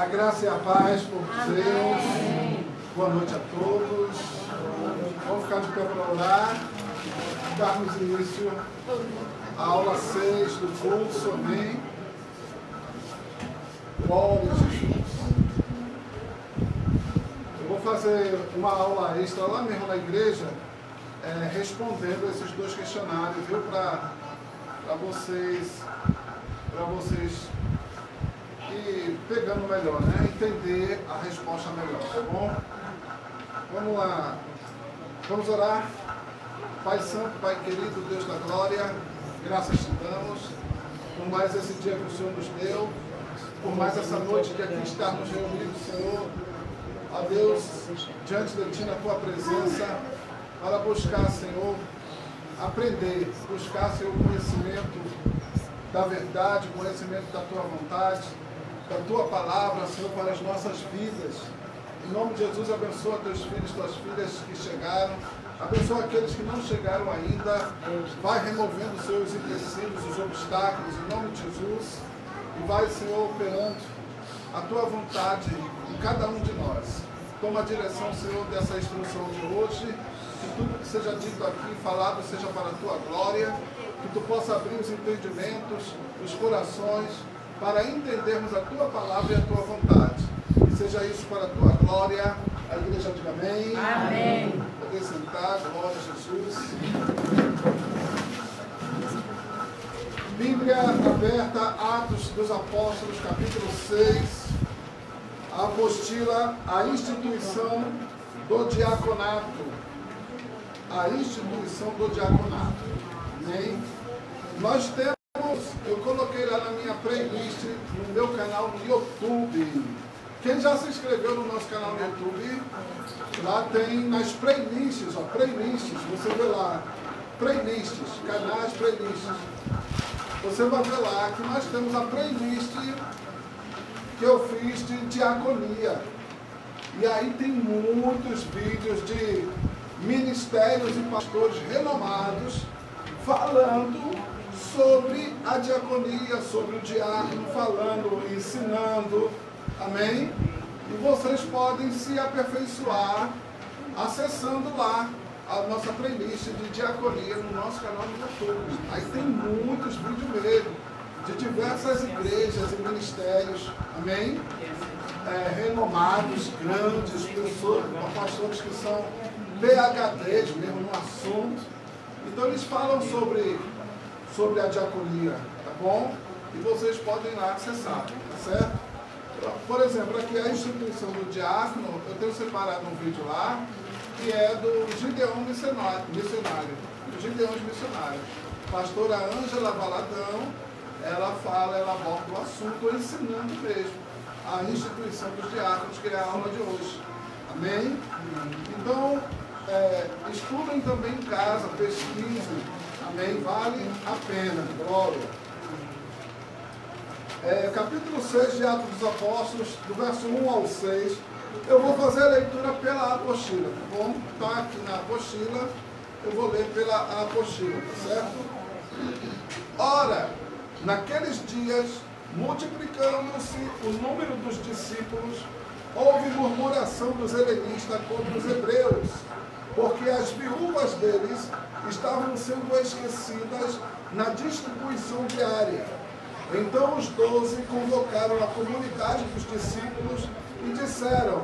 A graça e a paz por Deus. Boa noite a todos. Vamos ficar de pé para orar. Darmos início à aula 6 do curso. Amém. Glória a Jesus. Eu vou fazer uma aula extra lá mesmo na igreja, respondendo esses dois questionários, viu? Para vocês ir pegando melhor, né? Entender a resposta melhor, tá bom? Vamos lá. Vamos orar. Pai Santo, Pai querido, Deus da glória, graças te damos por mais esse dia que o Senhor nos deu, por mais essa noite que aqui estamos reunidos, Senhor, ó Deus, diante de Ti na Tua presença, para buscar, Senhor, aprender, buscar, Senhor, conhecimento da verdade, conhecimento da Tua vontade, da Tua palavra, Senhor, para as nossas vidas. Em nome de Jesus, abençoa Teus filhos, Tuas filhas que chegaram, abençoa aqueles que não chegaram ainda, vai removendo os seus empecilhos, os obstáculos, em nome de Jesus, e vai, Senhor, operando a Tua vontade em cada um de nós. Toma a direção, Senhor, dessa instrução de hoje, que tudo que seja dito aqui, falado, seja para a Tua glória, que Tu possa abrir os entendimentos, os corações, para entendermos a Tua palavra e a Tua vontade. Que seja isso para a Tua glória. A igreja diga amém. Amém. Poder sentar, glória a Jesus. Bíblia aberta, Atos dos Apóstolos, capítulo 6. A apostila, a instituição do diaconato. A instituição do diaconato. Amém? Nós temos, eu coloquei lá na minha playlist, no meu canal no YouTube. Quem já se inscreveu no nosso canal no YouTube, lá tem nas playlists, ó, playlists, você vê lá, playlists, canais playlists. Você vai ver lá que nós temos a playlist que eu fiz de diaconia. E aí tem muitos vídeos de ministérios e pastores renomados falando sobre a diaconia, sobre o diácono, falando, ensinando. Amém? E vocês podem se aperfeiçoar acessando lá a nossa playlist de diaconia no nosso canal no YouTube. Aí tem muitos vídeos mesmo, de diversas igrejas e ministérios, amém? Renomados, grandes, pessoas, pastores que são PhDs mesmo no assunto. Então eles falam sobre a diaconia, tá bom? E vocês podem ir lá acessar, tá certo? Por exemplo, aqui a instituição do diácono, eu tenho separado um vídeo lá, que é do Gideão missionário, do Gideões missionários. Pastora Ângela Valadão, ela aborda o assunto ensinando mesmo a instituição dos diáconos, que é a aula de hoje. Amém? Então, estudem também em casa, pesquisem. Amém? Vale a pena. Glória. Capítulo 6 de Atos dos Apóstolos, do verso 1 ao 6. Eu vou fazer a leitura pela apostila, tá bom? Está aqui na apostila, eu vou ler pela apostila, tá certo? Ora, naqueles dias, multiplicando-se o número dos discípulos, houve murmuração dos helenistas contra os hebreus, porque as viúvas deles estavam sendo esquecidas na distribuição diária. Então os 12 convocaram a comunidade dos discípulos e disseram: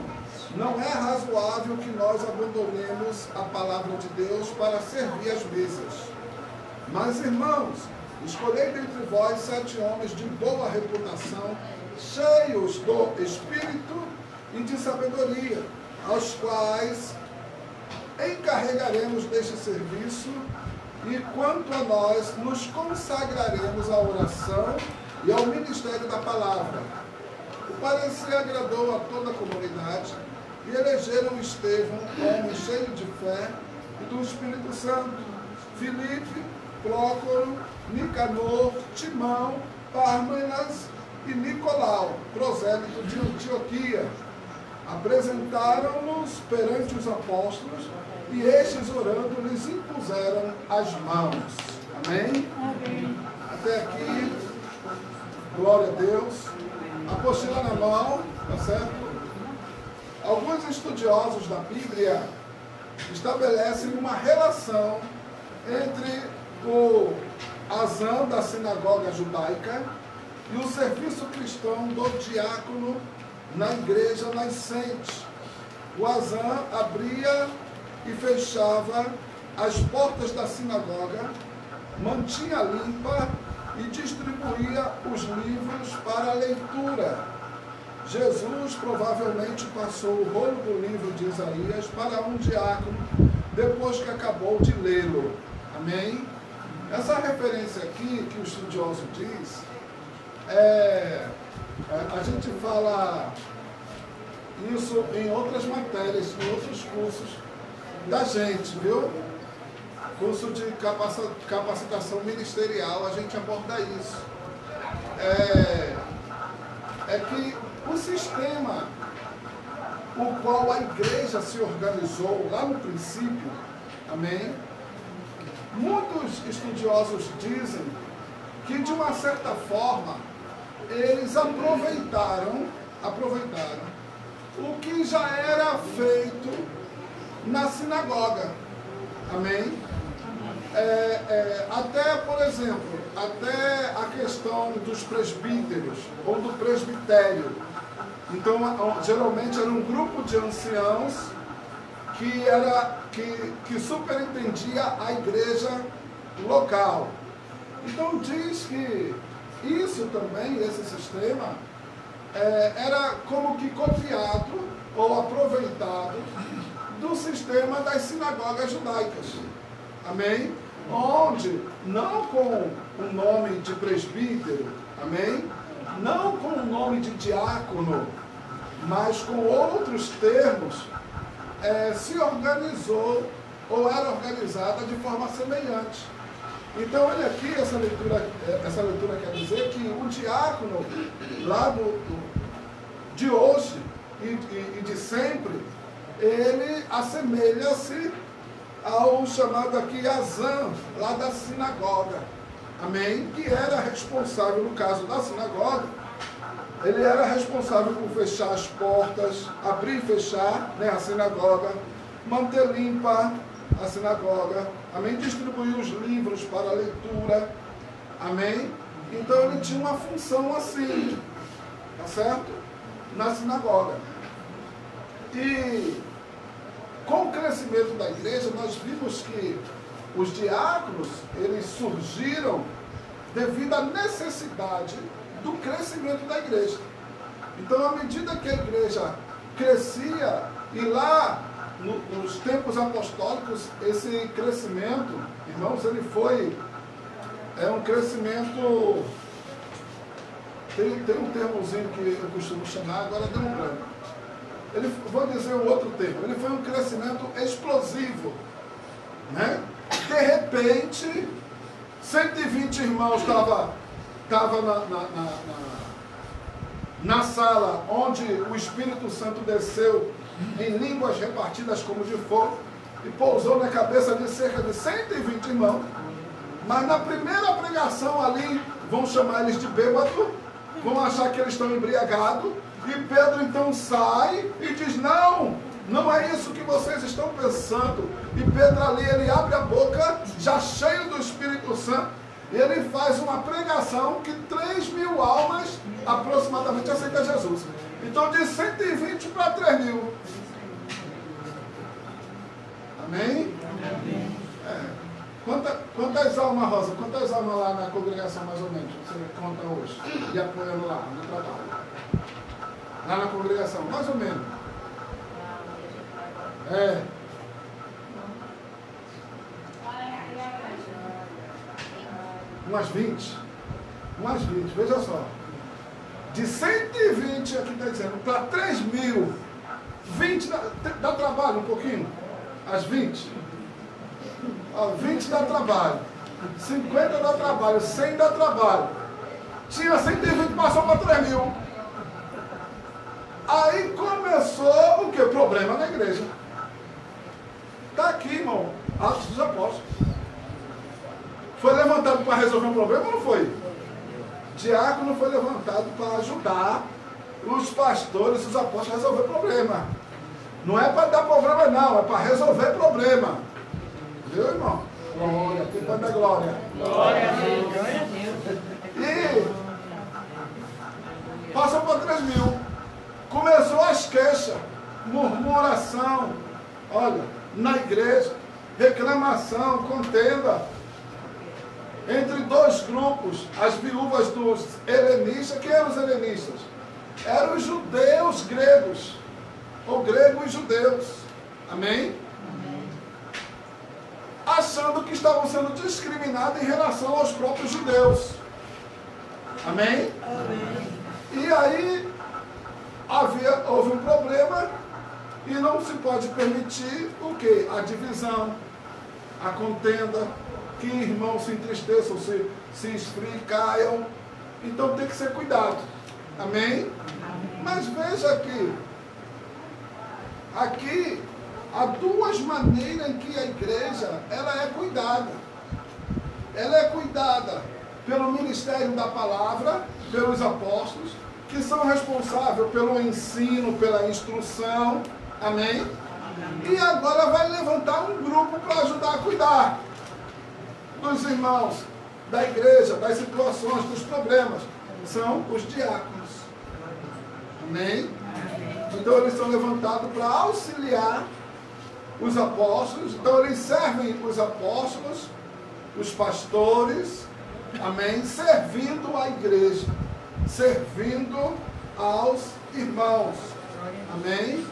não é razoável que nós abandonemos a palavra de Deus para servir as mesas. Mas, irmãos, escolhei dentre vós 7 homens de boa reputação, cheios do Espírito e de sabedoria, aos quais encarregaremos deste serviço, e quanto a nós, nos consagraremos à oração e ao ministério da palavra. O parecer agradou a toda a comunidade, e elegeram Estevão, homem cheio de fé e do Espírito Santo, Filipe, Prócoro, Nicanor, Timão, Pármenas e Nicolau, prosélito de Antioquia. Apresentaram-nos perante os apóstolos, e estes, orando, lhes impuseram as mãos. Amém? Amém. Até aqui, glória a Deus. apostila na mão, tá certo? Alguns estudiosos da Bíblia estabelecem uma relação entre o azã da sinagoga judaica e o serviço cristão do diácono na igreja nascente. O azã abria e fechava as portas da sinagoga, mantinha limpa e distribuía os livros para a leitura. Jesus provavelmente passou o rolo do livro de Isaías para um diácono depois que acabou de lê-lo. Amém? Essa referência aqui que o estudioso diz, a gente fala isso em outras matérias, em outros cursos da gente, viu? Curso de capacitação ministerial, a gente aborda isso. É que o sistema o qual a igreja se organizou lá no princípio, amém? Muitos estudiosos dizem que, de uma certa forma, eles aproveitaram o que já era feito na sinagoga, amém? Até, por exemplo, até a questão dos presbíteros ou do presbitério. Então, geralmente era um grupo de anciãos que superintendia a igreja local. Então, diz que isso também, esse sistema, era como que copiado ou aproveitado do sistema das sinagogas judaicas. Amém? Onde, não com o nome de presbítero, amém? Não com o nome de diácono, mas com outros termos, se organizou ou era organizada de forma semelhante. Então, olha aqui, essa leitura quer dizer que o diácono, lá de hoje e de sempre, ele assemelha-se ao chamado aqui azã, lá da sinagoga, amém? Que era responsável, no caso da sinagoga, ele era responsável por fechar as portas, abrir e fechar, né, a sinagoga, manter limpa a sinagoga, amém? Distribuir os livros para a leitura, amém? Então ele tinha uma função assim, tá certo? Na sinagoga. E com o crescimento da igreja, nós vimos que os diáconos, eles surgiram devido à necessidade do crescimento da igreja. Então, à medida que a igreja crescia, e lá nos tempos apostólicos, esse crescimento, irmãos, ele foi um crescimento, tem um termozinho que eu costumo chamar, agora deu um branco. Vou dizer um outro termo, ele foi um crescimento explosivo, né? De repente, 120 irmãos estavam na sala onde o Espírito Santo desceu em línguas repartidas como de fogo e pousou na cabeça de cerca de 120 irmãos. Mas na primeira pregação ali, vão chamar eles de bêbado, vão achar que eles estão embriagados. E Pedro então sai e diz, não é isso que vocês estão pensando. E Pedro ali, ele abre a boca, já cheio do Espírito Santo, e ele faz uma pregação que 3.000 almas aproximadamente aceitam Jesus. Então de 120 para 3.000. Amém? Quantas almas, Rosa? Quantas almas lá na congregação mais ou menos? Você conta hoje, e apoiando lá no trabalho. Lá na congregação, mais ou menos. Umas 20. Veja só. De 120, aqui está dizendo, para 3.000. 20 dá trabalho um pouquinho? As 20. 20 dá trabalho. 50 dá trabalho. 100 dá trabalho. Tinha 120, passou para 3.000. Aí começou o que? Problema na igreja. Está aqui, irmão, Atos dos Apóstolos. Foi levantado para resolver um problema ou não foi? Diácono foi levantado para ajudar os pastores, os apóstolos resolver problema. Não é para dar problema não, é para resolver problema. Viu, irmão? Glória, quem pode dar glória? Glória a Deus. Glória a Deus. E passou para 3.000. Começou as queixas, murmuração, olha, na igreja, reclamação, contenda entre dois grupos, as viúvas dos helenistas. Quem eram os helenistas? Eram os judeus gregos, ou gregos e judeus, amém? Achando que estavam sendo discriminados em relação aos próprios judeus, amém? E aí houve um problema e não se pode permitir o quê? A divisão, a contenda, que irmãos se entristeçam, se esfriem, caiam. Então tem que ser cuidado. Amém? Mas veja aqui há duas maneiras em que a igreja ela é cuidada. Ela é cuidada pelo ministério da palavra, pelos apóstolos, que são responsáveis pelo ensino, pela instrução. Amém? E agora vai levantar um grupo para ajudar a cuidar dos irmãos, da igreja, das situações, dos problemas. São os diáconos. Amém? Então eles são levantados para auxiliar os apóstolos. Então eles servem os apóstolos, os pastores, amém? Servindo a igreja, servindo aos irmãos. Amém?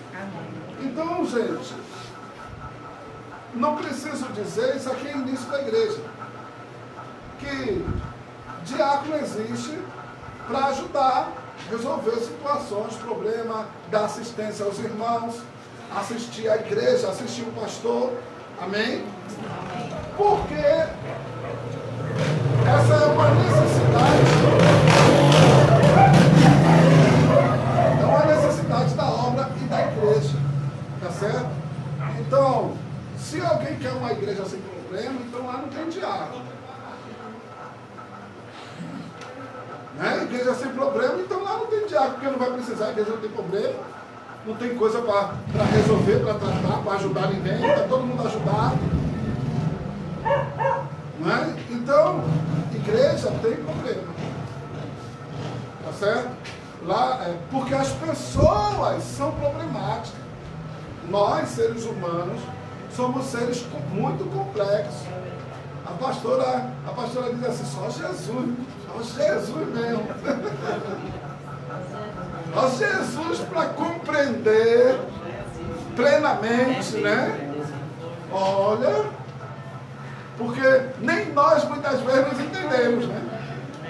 Então, gente, não preciso dizer, isso aqui é início da igreja, que diácono existe para ajudar a resolver situações, problemas, dar assistência aos irmãos, assistir à igreja, assistir o pastor, amém? Porque essa é uma necessidade da obra e da igreja, tá certo? Então, se alguém quer uma igreja sem problema, então lá não tem diácono. Né? Igreja sem problema, então lá não tem diácono, porque não vai precisar, a igreja não tem problema, não tem coisa para resolver, para tratar, para ajudar ninguém, está todo mundo ajudado. Né? Então, igreja tem problema. Tá certo? Lá, porque as pessoas são problemáticas. Nós, seres humanos, somos seres muito complexos. A pastora diz assim, só Jesus mesmo. Só Jesus para compreender plenamente, né? Olha, porque nem nós muitas vezes nos entendemos, né?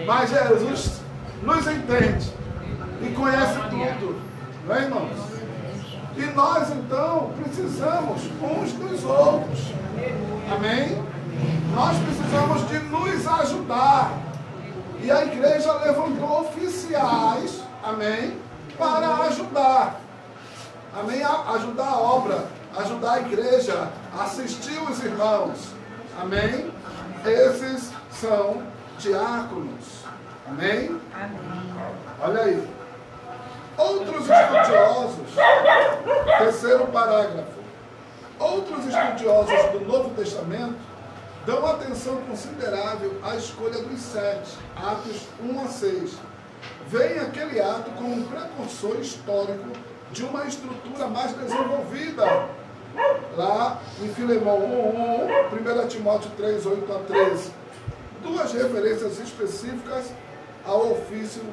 Mas Jesus nos entende e conhece tudo, não é, irmãos? E nós, então, precisamos uns dos outros. Amém? Nós precisamos de nos ajudar. E a igreja levantou oficiais, amém? Para ajudar. Amém? Ajudar a obra, ajudar a igreja, assistir os irmãos. Amém? Esses são diáconos. Amém? Amém. Olha aí. Outros estudiosos, terceiro parágrafo, outros estudiosos do Novo Testamento dão atenção considerável à escolha dos 7, Atos 1 a 6. Veem aquele ato como um precursor histórico de uma estrutura mais desenvolvida. Lá em Filemão 1:1, 1 Timóteo 3, 8 a 13. Duas referências específicas ao ofício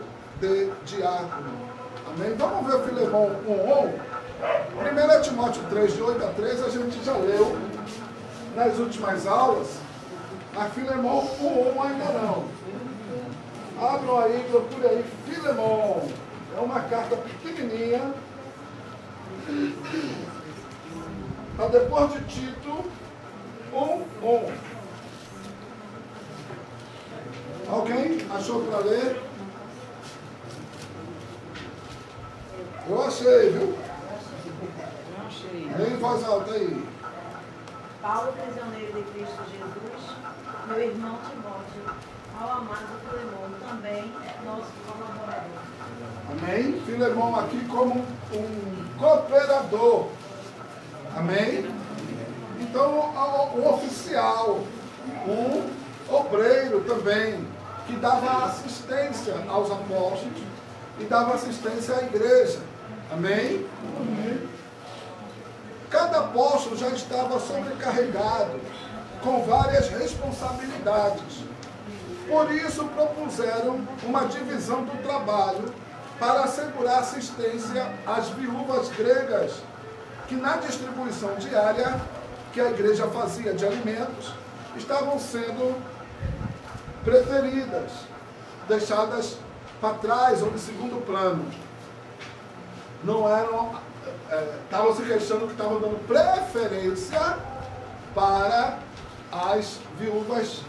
de diácono. Amém? Vamos ver Filemão 1:1. 1 Timóteo 3, de 8 a 13, a gente já leu nas últimas aulas. Mas Filemão 1:1 ainda não. Abram aí, procure aí Filemão. É uma carta pequenininha. Está depois de Tito 1:1. Alguém achou para ler? Eu achei, viu? Lê em voz alta aí. Paulo, prisioneiro de Cristo Jesus, meu irmão Timóteo, ao amado Filemão, também nosso colaborador. Amém? Filemão aqui como um cooperador. Amém? Então, o oficial, um obreiro também, que dava assistência aos apóstolos e dava assistência à igreja. Amém? Cada apóstolo já estava sobrecarregado com várias responsabilidades. Por isso propuseram uma divisão do trabalho para assegurar assistência às viúvas gregas, que na distribuição diária que a igreja fazia de alimentos, estavam sendo preferidas, deixadas para trás ou de segundo plano. Não eram, estavam se queixando que estavam dando preferência para as viúvas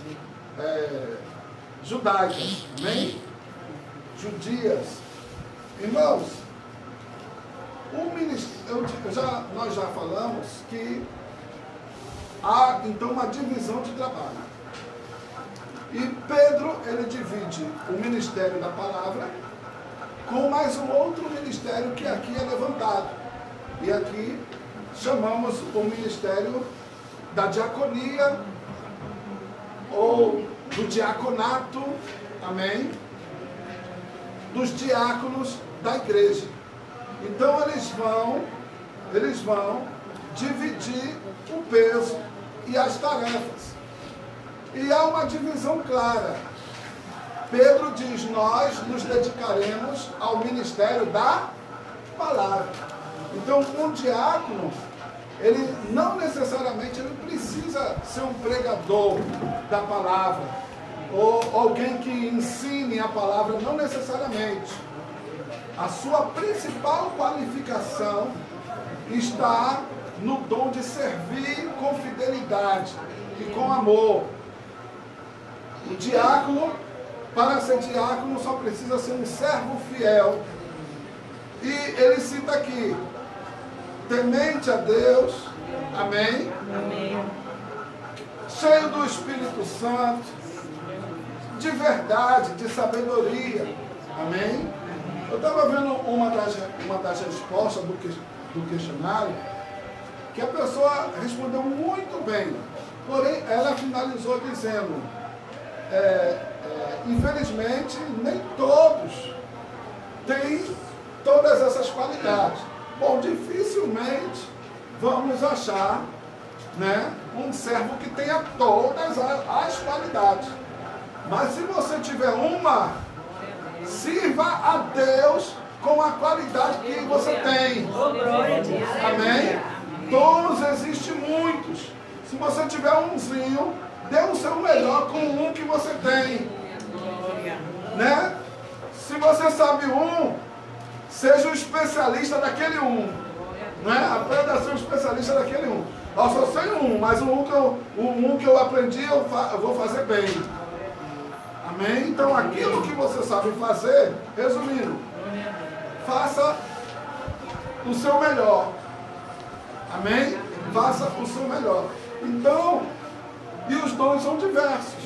judaicas, amém? Judias. Irmãos, nós já falamos que há então uma divisão de trabalho. E Pedro, ele divide o ministério da palavra com mais um outro ministério que aqui é levantado. E aqui chamamos o ministério da diaconia ou do diaconato, amém? Dos diáconos da igreja. Então eles vão dividir o peso e as tarefas. E há uma divisão clara. Pedro diz, nós nos dedicaremos ao ministério da palavra. Então, um diácono, ele não necessariamente ele precisa ser um pregador da palavra, ou alguém que ensine a palavra, não necessariamente. A sua principal qualificação está no dom de servir com fidelidade e com amor. O diácono, para ser diácono, só precisa ser um servo fiel. E ele cita aqui, temente a Deus, amém? Amém. Cheio do Espírito Santo, de verdade, de sabedoria, amém? Eu estava vendo uma das respostas do questionário, que a pessoa respondeu muito bem, porém ela finalizou dizendo, infelizmente nem todos têm todas essas qualidades. Bom, dificilmente vamos achar, né, um servo que tenha todas as qualidades. Mas se você tiver uma, sirva a Deus com a qualidade que você tem. Amém? Dons existem muitos. Se você tiver umzinho, dê o seu melhor com um que você tem. Né? Se você sabe um, seja um especialista daquele um. Né? Aprenda a ser um especialista daquele um. Eu só sei um, mas o um que eu aprendi eu vou fazer bem. Amém? Então aquilo que você sabe fazer, resumindo, faça o seu melhor. Amém? Faça o seu melhor. Então, e os dons são diversos.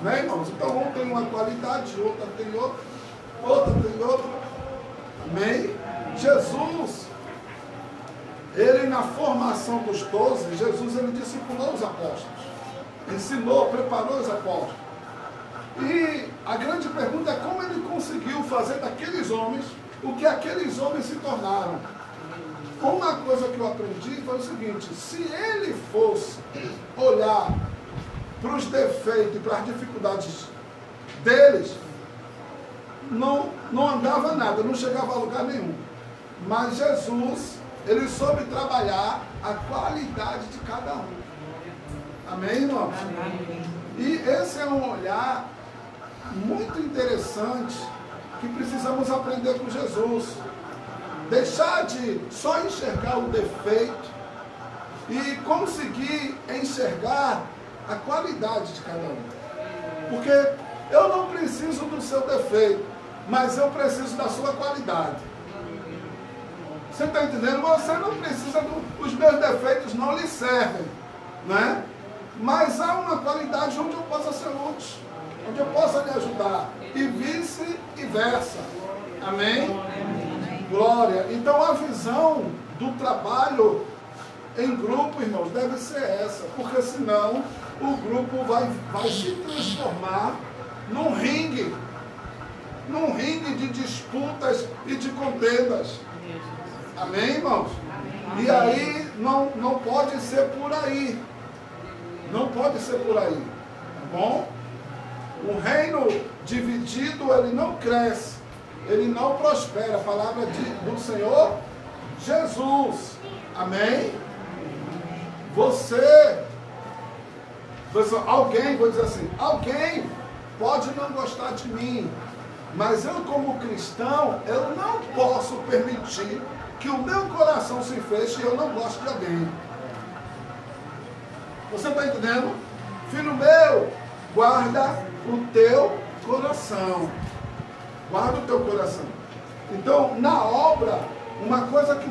Né, irmãos? Então um tem uma qualidade, outra tem outra, outra tem outra. Amém? Jesus, ele na formação dos 12, Jesus ele discipulou os apóstolos. Ensinou, preparou os apóstolos. E a grande pergunta é como ele conseguiu fazer daqueles homens o que aqueles homens se tornaram. Uma coisa que eu aprendi foi o seguinte, se ele fosse olhar para os defeitos e para as dificuldades deles, não andava nada, não chegava a lugar nenhum. Mas Jesus, ele soube trabalhar a qualidade de cada um. Amém, irmãos? Amém. E esse é um olhar muito interessante que precisamos aprender com Jesus. Deixar de só enxergar o defeito e conseguir enxergar a qualidade de cada um. Porque eu não preciso do seu defeito, mas eu preciso da sua qualidade. Você está entendendo? Você não precisa os meus defeitos não lhe servem, né? Mas há uma qualidade onde eu possa ser útil, onde eu possa lhe ajudar, e vice-versa. Amém? Glória. Então a visão do trabalho em grupo, irmãos, deve ser essa, porque senão o grupo vai se transformar num ringue de disputas e de contendas. Amém, irmãos? E aí não pode ser por aí. Não pode ser por aí. Tá bom? Um reino dividido, ele não cresce, ele não prospera. A palavra do Senhor Jesus. Amém? Alguém, vou dizer assim, alguém pode não gostar de mim, mas eu como cristão, eu não posso permitir que o meu coração se feche e eu não gosto de alguém. Você está entendendo? Filho meu, guarda o teu coração. Guarda o teu coração. Então, na obra, uma coisa que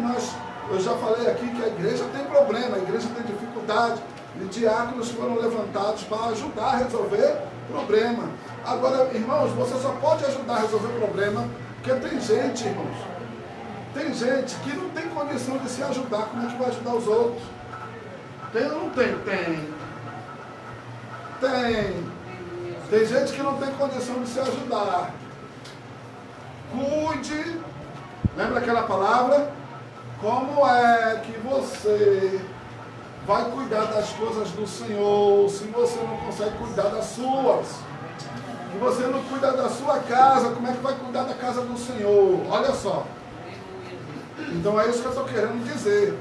eu já falei aqui, que a igreja tem problema, a igreja tem dificuldade, e diáconos foram levantados para ajudar a resolver problema. Agora, irmãos, você só pode ajudar a resolver problema, porque tem gente, irmãos, tem gente que não tem condição de se ajudar. Como é que vai ajudar os outros? Tem ou não tem? Tem gente que não tem condição de se ajudar. Cuide. Lembra aquela palavra? Como é que você vai cuidar das coisas do Senhor se você não consegue cuidar das suas? Se você não cuida da sua casa, como é que vai cuidar da casa do Senhor? Olha só. Então é isso que eu estou querendo dizer.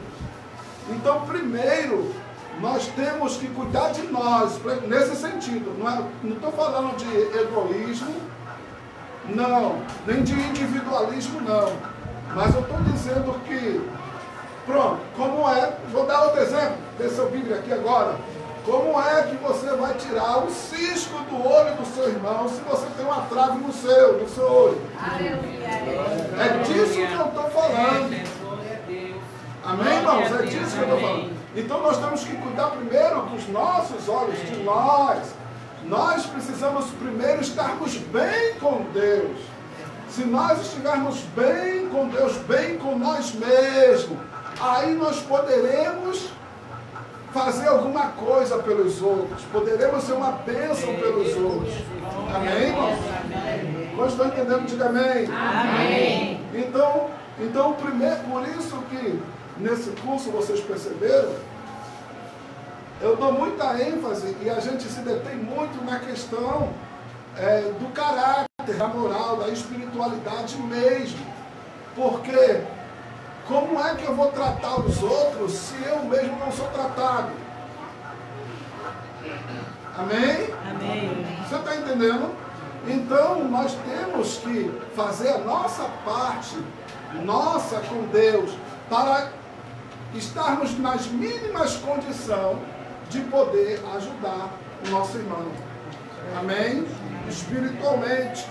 Então, primeiro, nós temos que cuidar de nós, nesse sentido. Não estou falando de egoísmo, não, nem de individualismo, não. Mas eu estou dizendo que, pronto, como é, vou dar outro exemplo, dê seu Bíblia aqui agora. Como é que você vai tirar o cisco do olho do seu irmão se você tem uma trave no seu olho? É disso que eu estou falando. Amém, irmãos? É disso que eu estou falando. Então nós temos que cuidar primeiro dos nossos olhos, de nós. Nós precisamos primeiro estarmos bem com Deus. Se nós estivermos bem com Deus, bem com nós mesmos, aí nós poderemos fazer alguma coisa pelos outros. Poderemos ser uma bênção pelos outros. Amém, irmãos? Nós estamos entendendo? Diga amém. Amém. Então, primeiro, por isso que nesse curso vocês perceberam, eu dou muita ênfase e a gente se detém muito na questão do caráter, da moral, da espiritualidade mesmo. Porque como é que eu vou tratar os outros se eu mesmo não sou tratado? Amém? Amém. Você está entendendo? Então nós temos que fazer a nossa parte, nossa com Deus, para estarmos nas mínimas condições de poder ajudar o nosso irmão. Amém? Espiritualmente.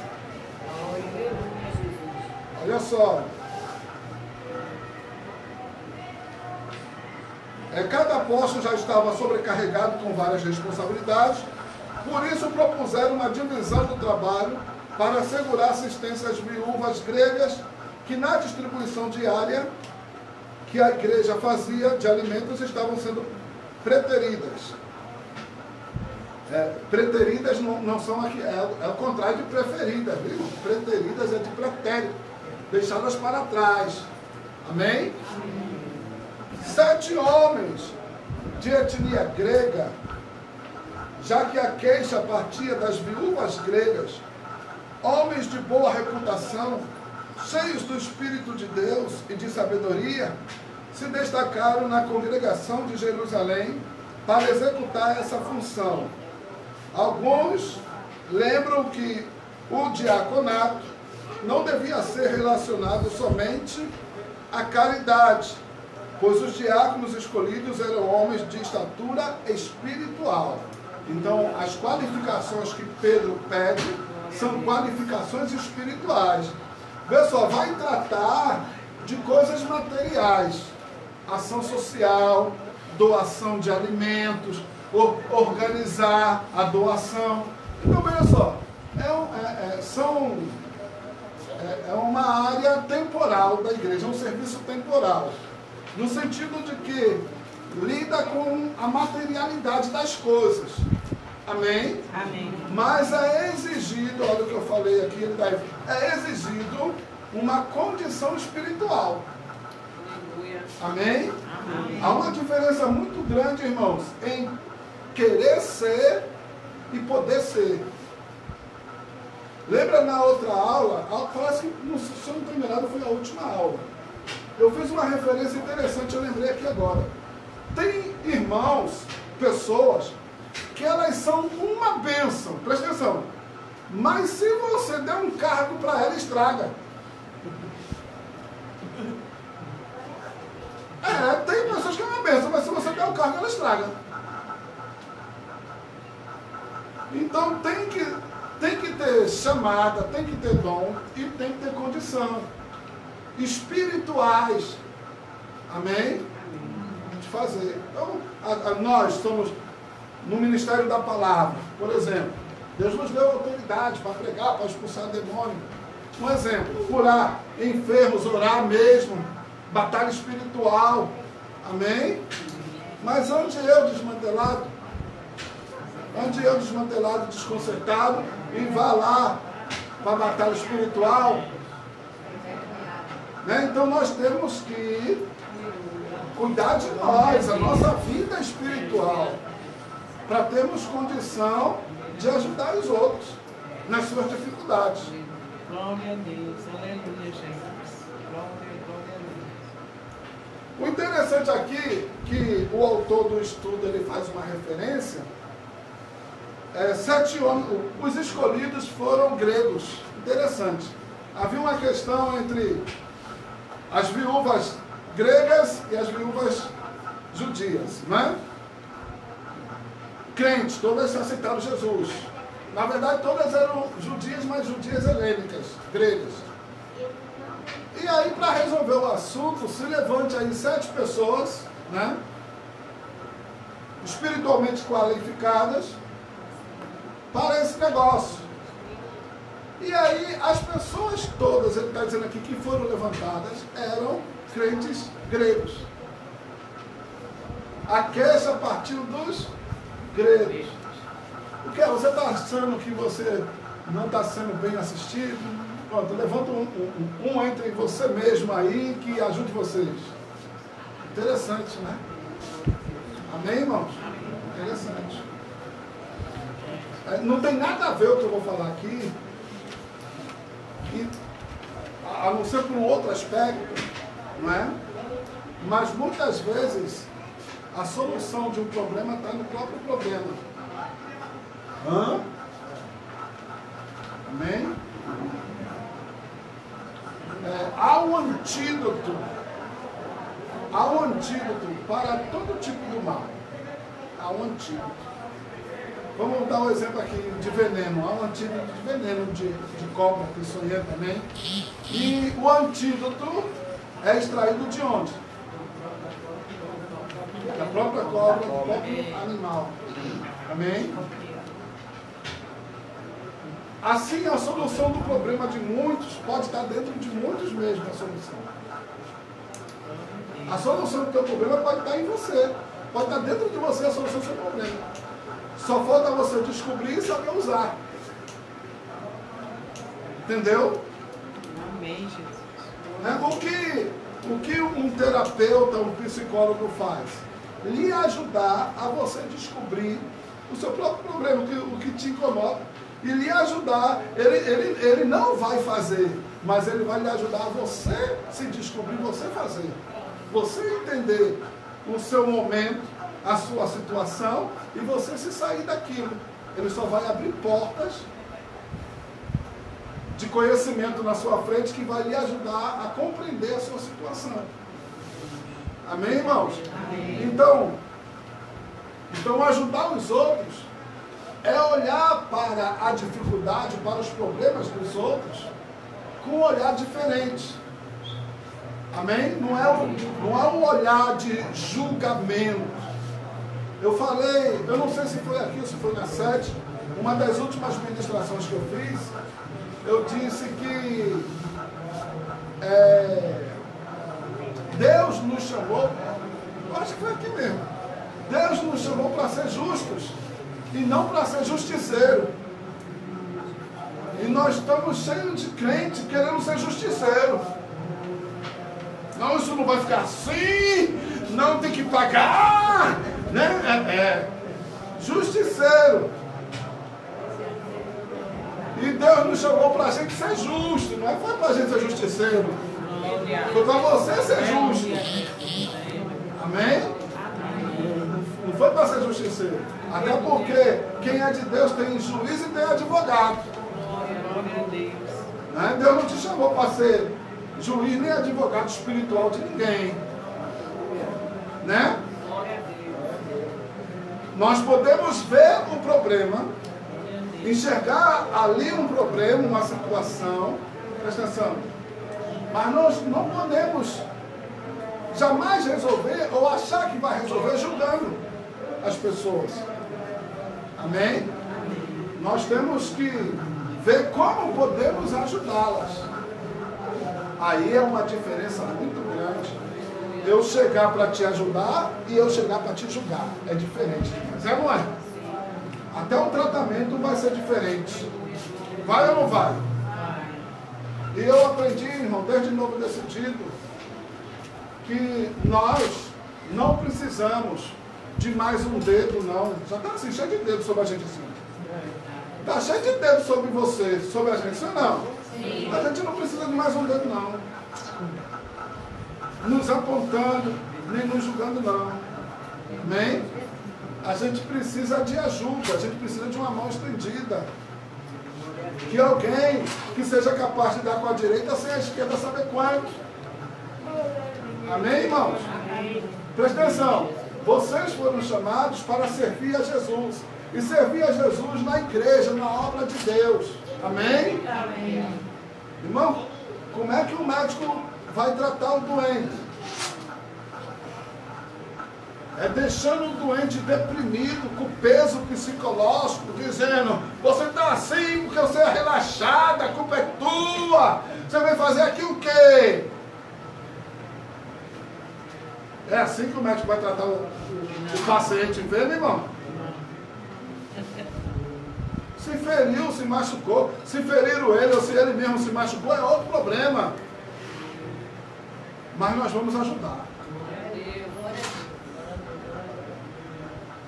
Olha só. Cada apóstolo já estava sobrecarregado com várias responsabilidades, por isso propuseram uma divisão do trabalho para assegurar assistência às viúvas gregas que na distribuição diária que a igreja fazia de alimentos estavam sendo preteridas. Preteridas não são aqui, é o contrário de preferidas, viu? Preteridas é de pretérito, deixadas para trás. Amém? 7 homens de etnia grega, já que a queixa partia das viúvas gregas, homens de boa reputação, cheios do Espírito de Deus e de sabedoria, se destacaram na congregação de Jerusalém para executar essa função. Alguns lembram que o diaconato não devia ser relacionado somente à caridade, pois os diáconos escolhidos eram homens de estatura espiritual. Então, as qualificações que Pedro pede são qualificações espirituais. Vê só, vai tratar de coisas materiais, ação social, doação de alimentos, organizar a doação. Então, veja só, é uma área temporal da igreja, é um serviço temporal. No sentido de que lida com a materialidade das coisas. Amém? Amém. Mas é exigido, olha o que eu falei aqui, é exigido uma condição espiritual. Amém? Amém. Há uma diferença muito grande, irmãos, em querer ser e poder ser. Lembra na outra aula, parece que, se eu não estou enganado, foi a última aula. Eu fiz uma referência interessante, eu lembrei aqui agora. Tem irmãos, pessoas, que elas são uma bênção, presta atenção. Mas se você der um cargo para ela, estraga. Tem pessoas que é uma bênção, mas se você der um cargo, ela estraga. Então tem que ter chamada, tem que ter dom e tem que ter condição. Espirituais. Amém? De fazer. Então, nós somos no Ministério da Palavra, por exemplo. Deus nos deu autoridade para pregar, para expulsar demônio. Um exemplo, curar enfermos, orar mesmo, batalha espiritual. Amém? Mas onde eu desmantelado, desconcertado, e vá lá para a batalha espiritual, né? Então nós temos que cuidar de nós, a nossa vida espiritual, para termos condição de ajudar os outros nas suas dificuldades. Glória a Deus, aleluia, Jesus. Glória a Deus. O interessante aqui, que o autor do estudo ele faz uma referência, 7 homens, os escolhidos foram gregos. Interessante. Havia uma questão entre as viúvas gregas e as viúvas judias, né? Crentes, todas aceitaram Jesus. Na verdade, todas eram judias, mas judias helênicas, gregas. E aí, para resolver o assunto, se levante aí 7 pessoas, né? Espiritualmente qualificadas, para esse negócio. E aí, as pessoas todas, ele está dizendo aqui, que foram levantadas, eram crentes gregos. A queixa partiu dos gregos. O que é? Você está achando que você não está sendo bem assistido? Pronto, levanta um entre você mesmo aí que ajude vocês. Interessante, né? Amém, irmãos? Interessante. Não tem nada a ver o que eu vou falar aqui, a não ser por um outro aspecto, não é? Mas muitas vezes a solução de um problema está no próprio problema. Amém? Há um antídoto para todo tipo do mal. Há um antídoto. Vamos dar um exemplo aqui de veneno. Há um antídoto de veneno de cobra, peçonhenta também. E o antídoto é extraído de onde? Da própria cobra, do próprio animal. Amém? Assim, a solução do problema de muitos pode estar dentro de muitos mesmo, a solução. A solução do teu problema pode estar em você. Pode estar dentro de você a solução do seu problema. Só falta você descobrir e saber usar. Entendeu? Amém, O Jesus. que um terapeuta, um psicólogo faz? Lhe ajudar a você descobrir o seu próprio problema, o que te incomoda. E lhe ajudar, ele não vai fazer, mas ele vai lhe ajudar a você se descobrir, você fazer. Você entender o seu momento, a sua situação, e você se sair daquilo. Ele só vai abrir portas de conhecimento na sua frente que vai lhe ajudar a compreender a sua situação. Amém, irmãos? Amém. Então ajudar os outros é olhar para a dificuldade, para os problemas dos outros com um olhar diferente. Amém? Não é um olhar de julgamento. Eu falei, eu não sei se foi aqui ou se foi na 7, Uma das últimas ministrações que eu fiz, eu disse que Deus nos chamou, eu acho que foi aqui mesmo, Deus nos chamou para ser justos e não para ser justiceiro. E nós estamos cheios de crente querendo ser justiceiro. Não, isso não vai ficar assim, não tem que pagar, né? Justiceiro. E Deus nos chamou para a gente ser justo, não foi para a gente ser justiceiro. Foi para você ser justo. Amém? Não foi para ser justiceiro. Até porque quem é de Deus tem juiz e tem advogado. Né? Deus não te chamou para ser juiz nem advogado espiritual de ninguém. Né? Nós podemos ver o problema, enxergar ali um problema, uma situação, presta atenção, mas nós não podemos jamais resolver ou achar que vai resolver julgando as pessoas. Amém? Nós temos que ver como podemos ajudá-las. Aí é uma diferença muito grande. Eu chegar para te ajudar e eu chegar para te julgar. É diferente. Mas é, não é? Até o tratamento vai ser diferente. Vai ou não vai? E eu aprendi, irmão, desde novo decidido, que nós não precisamos de mais um dedo, não. Já está assim, cheio de dedo sobre a gente assim. Está cheio de dedo sobre você, sobre a gente, não? Sim. A gente não precisa de mais um dedo, não. Nos apontando, nem nos julgando, não. Amém? A gente precisa de ajuda, a gente precisa de uma mão estendida. Que alguém que seja capaz de dar com a direita sem a esquerda saber quanto. Amém, irmãos? Amém. Presta atenção. Vocês foram chamados para servir a Jesus. E servir a Jesus na igreja, na obra de Deus. Amém? Amém. Irmão, como é que o médico vai tratar o doente? É deixando o doente deprimido, com peso psicológico, dizendo: você está assim porque você é relaxado, a culpa é tua. Você vai fazer aqui o quê? É assim que o médico vai tratar o paciente, vê, meu irmão? Se feriu, se machucou, se feriram ele ou se ele mesmo se machucou, é outro problema. Mas nós vamos ajudar.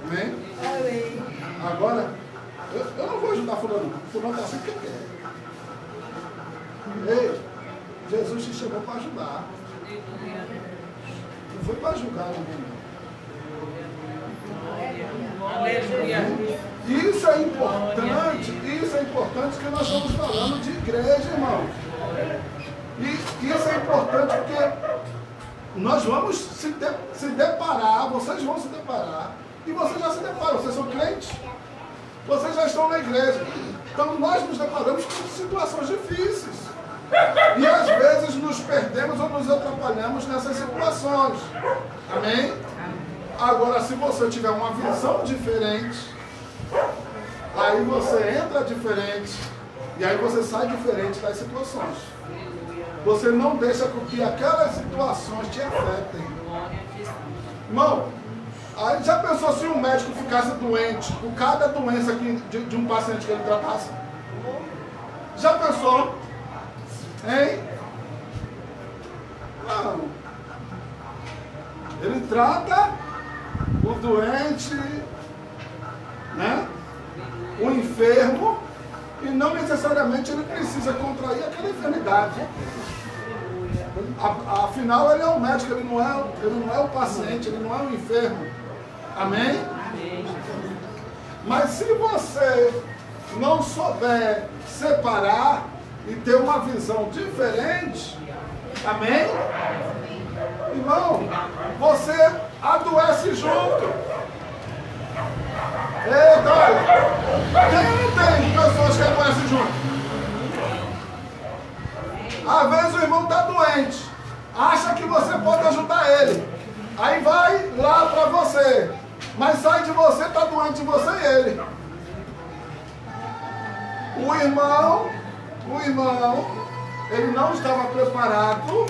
Amém? Amém. Agora, eu não vou ajudar fulano. Fulano está assim porque quer. Ei, Jesus te chamou para ajudar. Não foi para julgar ninguém. Isso é importante que nós estamos falando de igreja, irmão. E isso é importante porque nós vamos se deparar, vocês vão se deparar, e vocês já se deparam, vocês são crentes, vocês já estão na igreja. Então nós nos deparamos com situações difíceis. E às vezes nos perdemos ou nos atrapalhamos nessas situações. Amém? Agora, se você tiver uma visão diferente, aí você entra diferente e aí você sai diferente das situações. Você não deixa com que aquelas situações te afetem. Irmão, aí já pensou se um médico ficasse doente com cada doença de um paciente que ele tratasse? Já pensou? Hein? Não. Ele trata o doente, né? O enfermo, e não necessariamente ele precisa contrair aquela enfermidade. Afinal, ele é o médico, ele não é o paciente, ele não é o enfermo. Amém? Amém. Mas se você não souber separar e ter uma visão diferente, amém? Irmão, você adoece junto. Eita, olha, quem não tem pessoas que adoecem junto? Às vezes o irmão está doente, acha que você pode ajudar ele, aí vai lá para você, mas sai de você, está doente você e ele. O irmão, ele não estava preparado.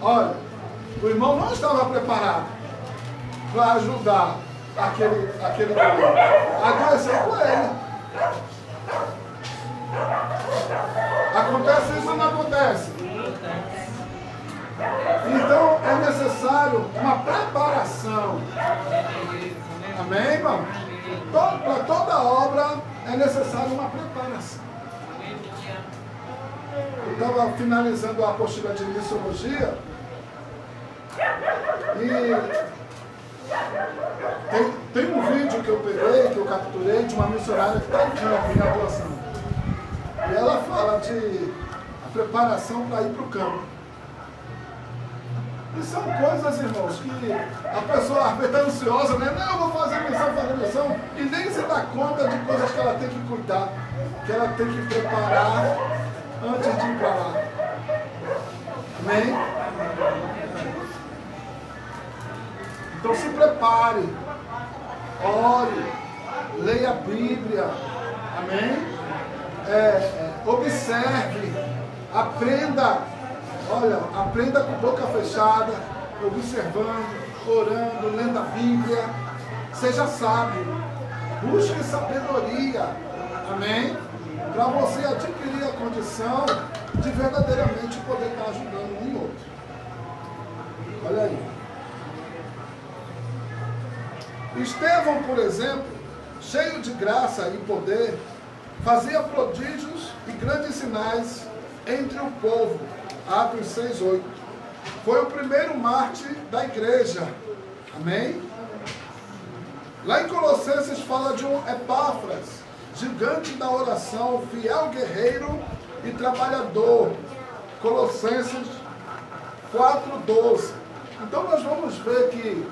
Olha, o irmão não estava preparado para ajudar aquele doente. Adoeceu com ele. Acontece isso ou não acontece? Então é necessário uma preparação. Amém, irmão? Para toda obra é necessário uma preparação. Eu estava finalizando a apostila de missiologia e tem um vídeo que eu peguei, que eu capturei, de uma missionária que está em campo, em atuação. E ela fala de a preparação para ir para o campo. E são coisas, irmãos, que a pessoa está ansiosa, né? Não, eu vou fazer missão, e nem se dá conta de coisas que ela tem que cuidar, que ela tem que preparar antes de ir para lá. Amém? Então se prepare, ore, leia a Bíblia, amém? Observe, aprenda, olha, aprenda com boca fechada, observando, orando, lendo a Bíblia, seja sábio, busque sabedoria, amém? Para você adquirir a condição de verdadeiramente poder estar ajudando um e outro. Olha aí. Estevão, por exemplo, cheio de graça e poder, fazia prodígios e grandes sinais entre o povo. Atos 6:8. Foi o primeiro mártir da igreja. Amém? Lá em Colossenses fala de um Epáfras, gigante da oração, fiel guerreiro e trabalhador. Colossenses 4:12. Então nós vamos ver que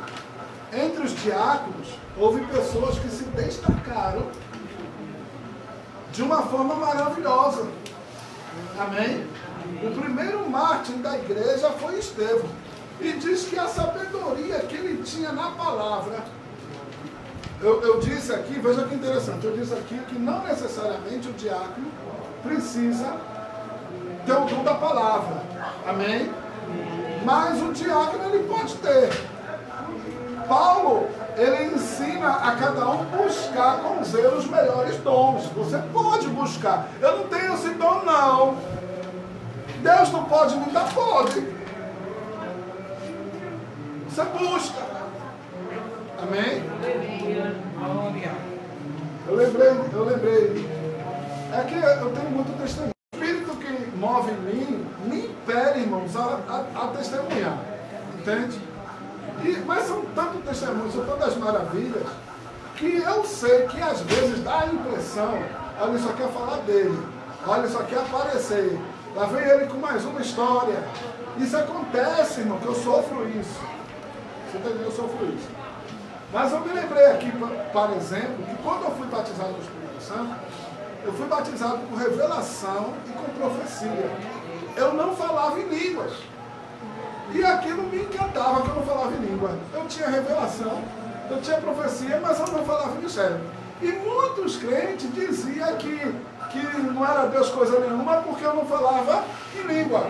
entre os diáconos houve pessoas que se destacaram de uma forma maravilhosa. Amém? O primeiro mártir da igreja foi Estevão. E diz que a sabedoria que ele tinha na palavra. Eu disse aqui, veja que interessante, eu disse aqui que não necessariamente o diácono precisa ter o dom da palavra. Amém? Mas o diácono ele pode ter. Paulo, ele ensina a cada um buscar com zelo os melhores dons. Você pode buscar. Eu não tenho esse dom, não. Deus não pode me dar, pode. Você busca. Amém? Eu lembrei. É que eu tenho muito testemunho. O Espírito que move em mim me impele, irmãos, a testemunhar. Entende? Mas são tantos testemunhos, são tantas maravilhas, que eu sei que às vezes dá a impressão, olha, ele só quer falar dele, olha, ele só quer aparecer. Lá vem ele com mais uma história. Isso acontece, irmão, que eu sofro isso. Você está entendendo? Eu sofro isso. Mas eu me lembrei aqui, por exemplo, que quando eu fui batizado no Espírito Santo, eu fui batizado com revelação e com profecia. Eu não falava em línguas. E aquilo me encantava que eu não falava em língua. Eu tinha revelação, eu tinha profecia, mas eu não falava em mistério. E muitos crentes diziam que não era Deus coisa nenhuma porque eu não falava em língua.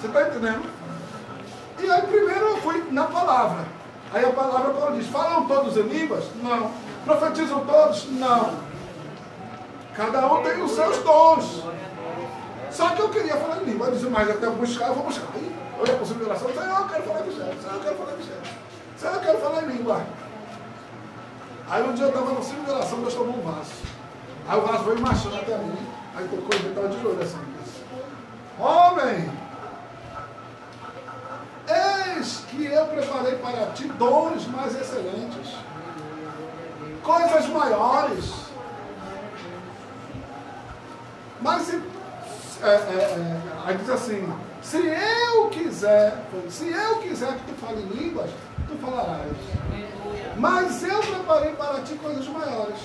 Você está entendendo? E aí primeiro eu fui na palavra. Aí a palavra Paulo diz, falam todos em línguas? Não. Profetizam todos? Não. Cada um tem os seus dons. Só que eu queria falar em língua. Eu disse, mas até buscar, eu vou buscar. Aí eu ia para a oração, Senhor, eu quero falar em mistério. Senhor, eu quero falar em mistério. Senhor, eu quero falar em língua. Aí um dia eu estava no cimo de oração, Deus tomou um vaso. Aí o vaso veio marchando até mim. Aí tocou e eu estava de joelho assim. Homem, eis que eu preparei para ti dons mais excelentes, coisas maiores. Mas se aí diz assim, se eu quiser que tu fale em línguas, tu falarás. Mas eu preparei para ti coisas maiores.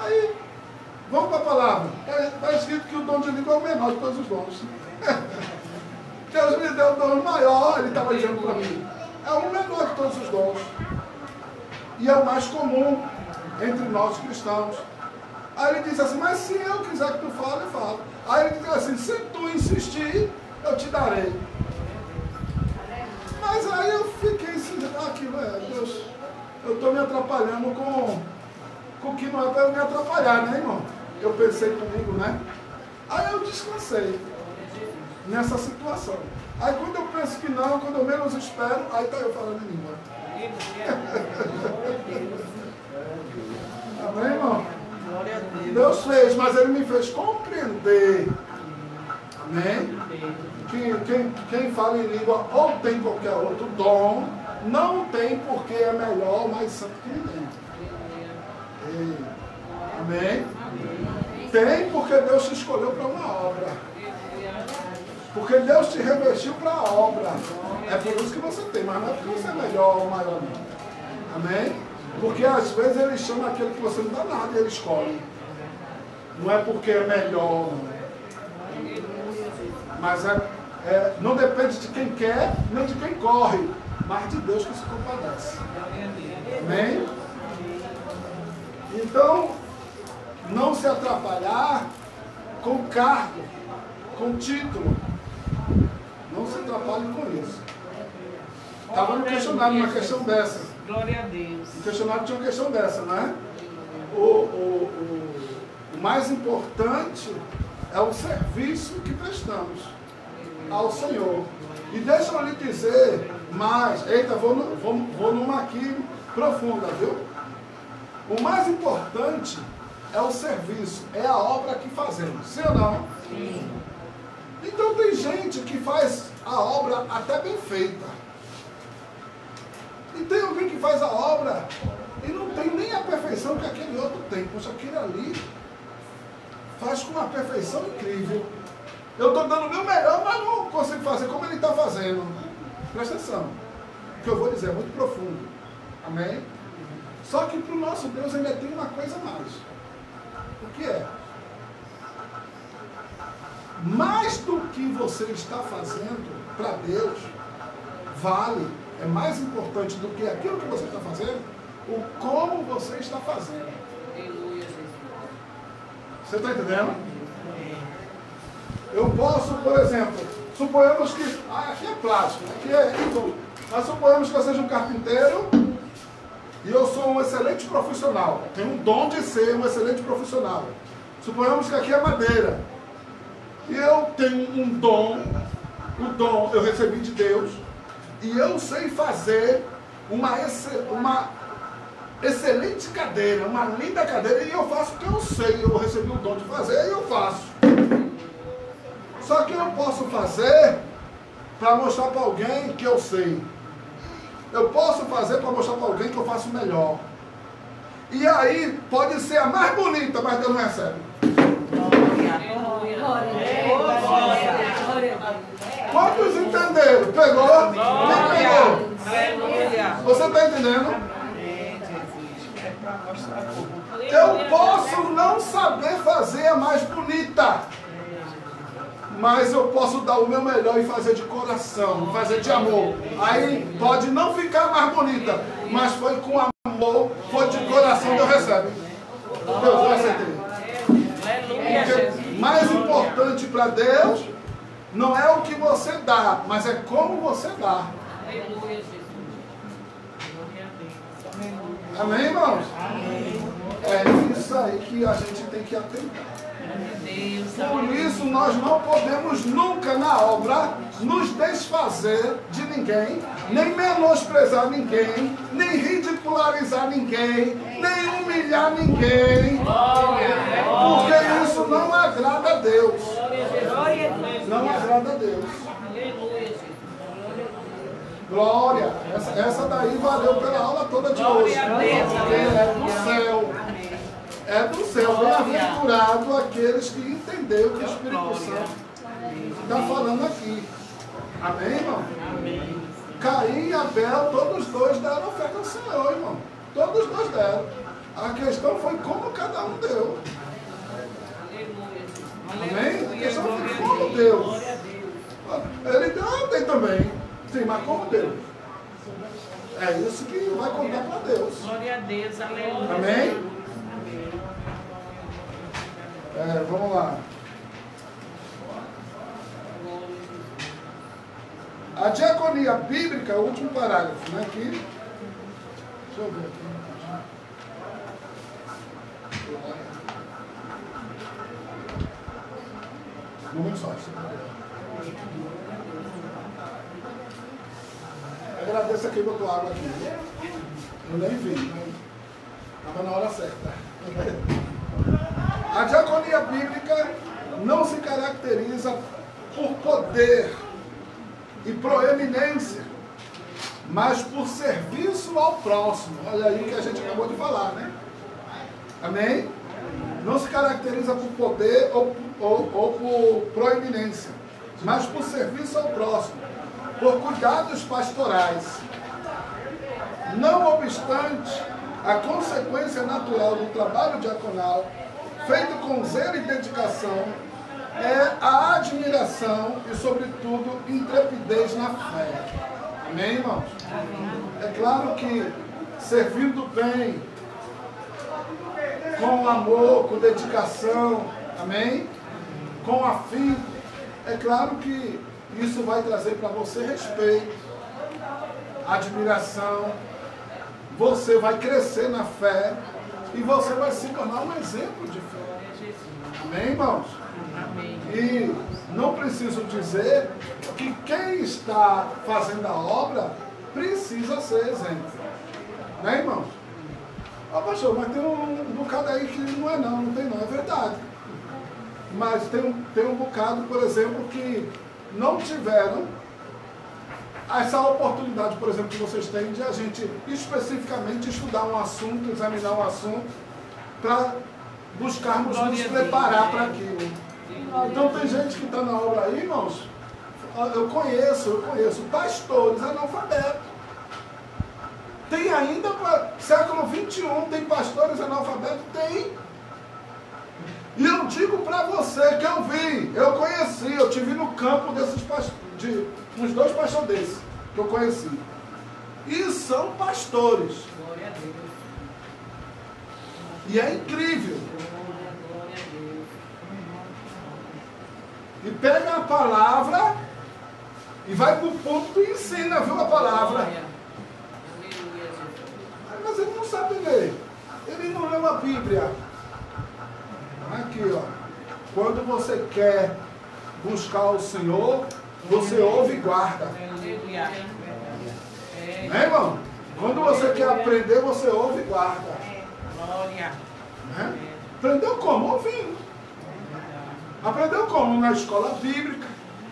Aí, vamos para a palavra. Está escrito que o dom de língua é o menor de todos os dons. Deus me deu um dom maior, ele estava dizendo para mim. É o menor de todos os dons. E é o mais comum entre nós cristãos. Aí ele disse assim, mas se eu quiser que tu fale, eu falo. Aí ele disse assim, se tu insistir, eu te darei. Mas aí eu fiquei assim, aquilo Deus, eu estou me atrapalhando com o que não é para eu me atrapalhar, né, irmão? Eu pensei comigo, né? Aí eu descansei nessa situação. Aí quando eu penso que não, quando eu menos espero, aí tá eu falando em língua. Amém, irmão? Glória a Deus. Deus fez, mas Ele me fez compreender. Amém? Quem fala em língua ou tem qualquer outro dom, não tem porque é melhor ou mais santo que ninguém. Amém? Tem porque Deus te escolheu para uma obra. Porque Deus te revestiu para a obra. É por isso que você tem, mas não é porque você é melhor ou maior. Não. Amém? Porque às vezes Ele chama aquele que você não dá nada e Ele escolhe. Não é porque é melhor, não. Mas não depende de quem quer, nem de quem corre, mas de Deus que se compadece. Amém? Então, não se atrapalhar com cargo, com título. Não se atrapalhe com isso. Estava no questionário uma questão dessa. Glória a Deus. No questionário tinha uma questão dessa, não é? O mais importante é o serviço que prestamos ao Senhor. E deixa eu lhe dizer mais. Eita, vou numa aqui profunda, viu? O mais importante é o serviço, é a obra que fazemos. Sim ou não? Sim. Então tem gente que faz a obra até bem feita. E tem alguém que faz a obra e não tem nem a perfeição que aquele outro tem. Poxa, aquele ali faz com uma perfeição incrível. Eu estou dando o meu melhor, mas não consigo fazer como ele está fazendo. Presta atenção. O que eu vou dizer é muito profundo. Amém? Só que para o nosso Deus ainda tem uma coisa a mais. O que é? Mais do que você está fazendo para Deus, vale, é mais importante do que aquilo que você está fazendo, o como você está fazendo. Você está entendendo? Eu posso, por exemplo, suponhamos que... aqui é plástico, aqui é tudo. Mas suponhamos que eu seja um carpinteiro e eu sou um excelente profissional. Tenho um dom de ser um excelente profissional. Suponhamos que aqui é madeira. E eu tenho um dom, o dom eu recebi de Deus, e eu sei fazer uma excelente cadeira, uma linda cadeira, e eu faço o que eu sei, eu recebi o dom de fazer e eu faço. Só que eu posso fazer para mostrar para alguém que eu sei. Eu posso fazer para mostrar para alguém que eu faço melhor. E aí pode ser a mais bonita, mas Deus não recebe. Quantos entenderam? Pegou? Quem pegou? Você está entendendo? Eu posso não saber fazer a mais bonita, mas eu posso dar o meu melhor e fazer de coração, fazer de amor. Aí pode não ficar mais bonita, mas foi com amor, foi de coração, Deus recebe. Deus, eu aceitei. Porque mais importante para Deus não é o que você dá, mas é como você dá. Amém, irmãos? É isso aí que a gente tem que atentar. Por isso nós não podemos nunca na obra nos desfazer de ninguém, nem menosprezar ninguém, nem ridicularizar ninguém, nem humilhar ninguém, porque isso não agrada a Deus. Não agrada a Deus. Glória. Essa daí valeu pela aula toda de hoje. Porque é do céu. É do céu. Bem-aventurado aqueles que entenderam o que o Espírito Santo está falando aqui. Amém, irmão? Amém. Caim e Abel, todos dois deram oferta ao Senhor, irmão. Todos dois deram. A questão foi como cada um deu. Amém? A questão foi como deu. Ele deu, eu dei também. Sim, mas como deu? É isso que vai contar para Deus. Glória a Deus, aleluia. Amém? Vamos lá. A diaconia bíblica, o último parágrafo, né? Aqui. Deixa eu ver aqui. Um momento só. Agradeço a quem botou água aqui. Eu nem vi. Estava na hora certa. A diaconia bíblica não se caracteriza por poder e proeminência, mas por serviço ao próximo. Olha aí o que a gente acabou de falar, né? Amém? Não se caracteriza por poder ou por proeminência, mas por serviço ao próximo, por cuidados pastorais. Não obstante, a consequência natural do trabalho diaconal, feito com zelo e dedicação, é a admiração e, sobretudo, intrepidez na fé. Amém, irmãos? É claro que servindo bem, com amor, com dedicação, amém? Com afinco, é claro que isso vai trazer para você respeito, admiração, você vai crescer na fé e você vai se tornar um exemplo de fé. Amém, irmãos? Amém. E não preciso dizer que quem está fazendo a obra precisa ser exemplo. Né, irmãos? Ah, pastor, mas tem um bocado aí que não tem não, é verdade. Mas tem um bocado, por exemplo, que não tiveram essa oportunidade, por exemplo, que vocês têm de a gente especificamente estudar um assunto, examinar um assunto, para buscarmos nos preparar para aquilo. Então tem gente que está na obra aí, irmãos, eu conheço pastores analfabetos. Tem ainda, século XXI, tem pastores analfabetos? Tem. E eu digo para você que eu vi, eu conheci, eu tive no campo de uns 2 pastores desses que eu conheci. E são pastores. Glória a Deus. E é incrível. Glória a Deus. E pega a palavra e vai para o púlpito e ensina, viu, a palavra. Aleluia, Jesus. Mas ele não sabe ler. Ele não leu a Bíblia. Aqui, ó. Quando você quer buscar o Senhor, você ouve e guarda. Aleluia. Né, irmão? Quando você quer aprender, você ouve e guarda. Glória. Né? Aprendeu como? Ouvindo. Aprendeu como? Na escola bíblica,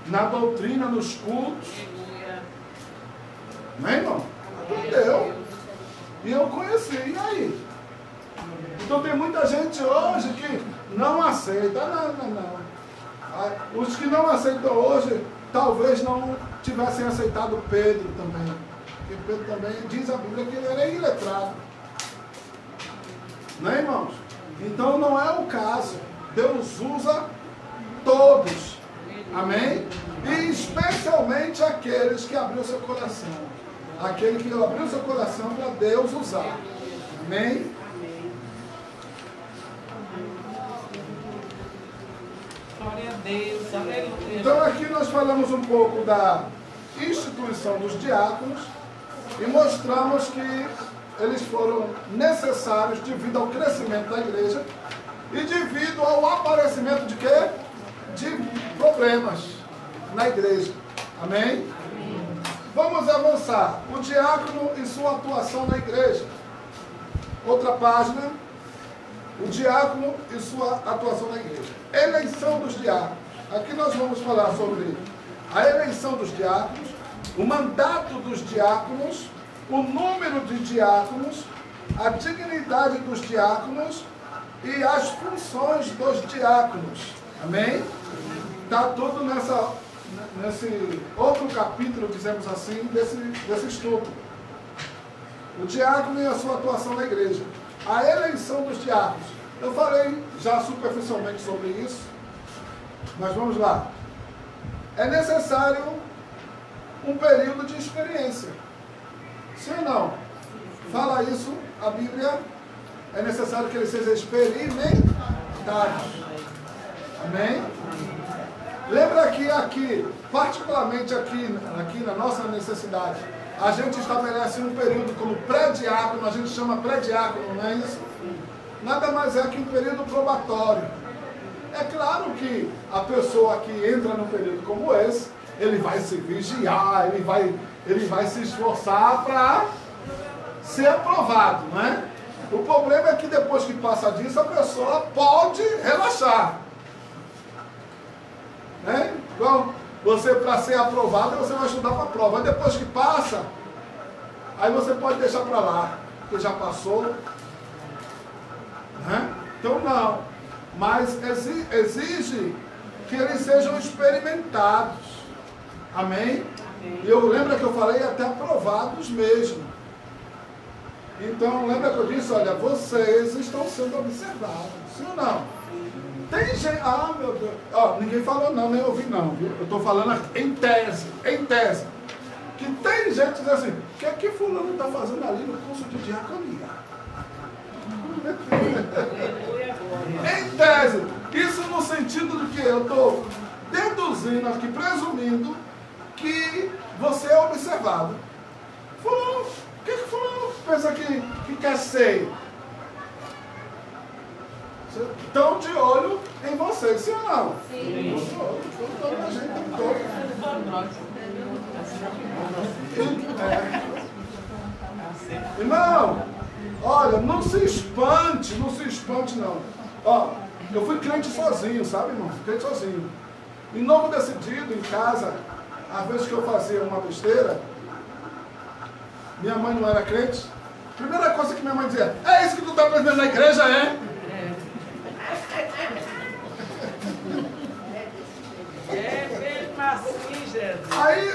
na doutrina, nos cultos. Aleluia. Né, irmão? Aprendeu. E eu conheci. E aí? Então tem muita gente hoje que não aceita. Não. Os que não aceitam hoje, talvez não tivessem aceitado Pedro também. Porque Pedro também diz a Bíblia que ele era iletrado. Né, irmãos? Então não é o caso. Deus usa todos. Amém? E especialmente aqueles que abriu seu coração. Aquele que abriu seu coração para Deus usar. Amém? Glória a Deus. Aleluia. Então aqui nós falamos um pouco da instituição dos diáconos e mostramos que eles foram necessários devido ao crescimento da igreja e devido ao aparecimento de quê? De problemas na igreja. Amém? Vamos avançar. O diácono e sua atuação na igreja. Outra página. O diácono e sua atuação na igreja. Eleição dos diáconos. Aqui nós vamos falar sobre a eleição dos diáconos, o mandato dos diáconos, o número de diáconos, a dignidade dos diáconos e as funções dos diáconos. Amém? Está tudo nesse outro capítulo, dizemos assim, desse estudo. O diácono e a sua atuação na igreja. A eleição dos diáconos. Eu falei já superficialmente sobre isso, mas vamos lá. É necessário um período de experiência. Sim ou não? Fala isso, a Bíblia. É necessário que eles sejam experimentados. aqui, particularmente aqui na nossa necessidade, a gente estabelece um período como pré-diácono, a gente chama pré-diácono, não é isso? Nada mais é que um período probatório. É claro que a pessoa que entra num período como esse, ele vai se vigiar, ele vai se esforçar para ser aprovado, não é? O problema é que depois que passa disso, a pessoa pode relaxar. Né? Então, você, para ser aprovado, você vai estudar para a prova. Aí depois que passa, aí você pode deixar para lá, porque já passou. Né? Então, não. Mas exige que eles sejam experimentados. Amém? E eu lembro que eu falei até aprovados mesmo. Então, lembra que eu disse, olha, vocês estão sendo observados. Sim ou não? Tem gente... Ah, meu Deus. Ó, ninguém falou não, nem ouvi não, viu? Eu estou falando em tese. Que tem gente que diz assim, o que é que fulano está fazendo ali no curso de diaconia? Em tese. Isso no sentido de que eu estou deduzindo aqui, presumindo que você é observado. Fulano, o que fulano pensa que quer ser? Estão de olho em vocês, sim ou não? Sim. Toda a gente Irmão, olha, não se espante não. Ó, eu fui crente sozinho, sabe, irmão? Crente sozinho. E novo decidido em casa, às vezes que eu fazia uma besteira, minha mãe não era crente. Primeira coisa que minha mãe dizia, é isso que tu está aprendendo na igreja, é? Aí,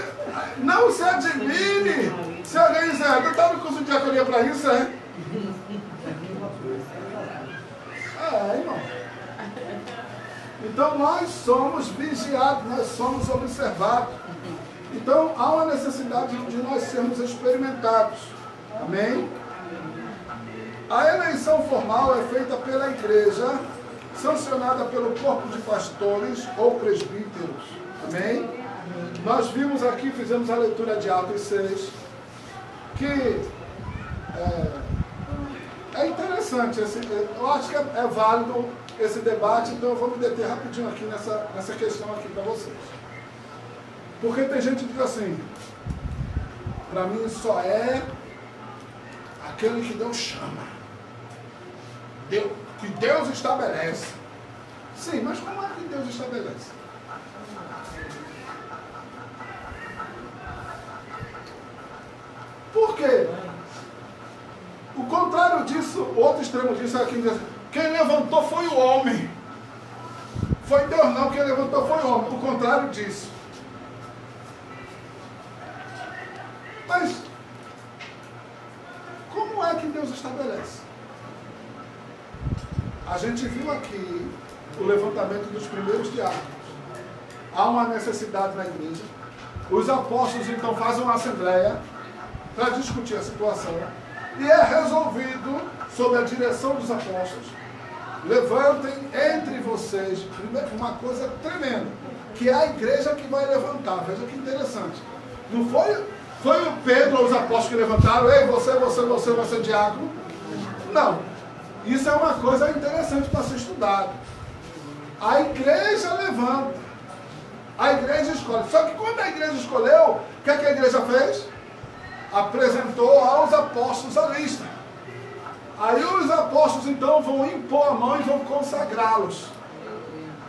não se admire se alguém dizer, não está no curso de diaconia para isso, é? Irmão. Então nós somos vigiados, nós somos observados. Então há uma necessidade de nós sermos experimentados. Amém? A eleição formal é feita pela igreja, sancionada pelo corpo de pastores ou presbíteros. Amém? Nós vimos aqui, fizemos a leitura de Atos 6, que é interessante, eu acho que é válido esse debate, então eu vou me deter rapidinho aqui nessa questão aqui para vocês. Porque tem gente que diz assim, para mim só é aquele que Deus chama, que Deus estabelece. Sim, mas como é que Deus estabelece? Por quê? O contrário disso, o outro extremo disso é quem levantou foi o homem. Foi Deus não, quem levantou foi o homem. O contrário disso. Mas, como é que Deus estabelece? A gente viu aqui o levantamento dos primeiros diáconos. Há uma necessidade na igreja. Os apóstolos então fazem uma assembleia para discutir a situação. E é resolvido, sob a direção dos apóstolos, levantem entre vocês, uma coisa tremenda, que é a igreja que vai levantar. Veja que interessante. Não foi o Pedro ou os apóstolos que levantaram, ei, você vai ser diácono. Não. Isso é uma coisa interessante para ser estudado. A igreja levanta. A igreja escolhe. Só que quando a igreja escolheu, o que é que a igreja fez? Apresentou aos apóstolos a lista. Aí os apóstolos então vão impor a mão e vão consagrá-los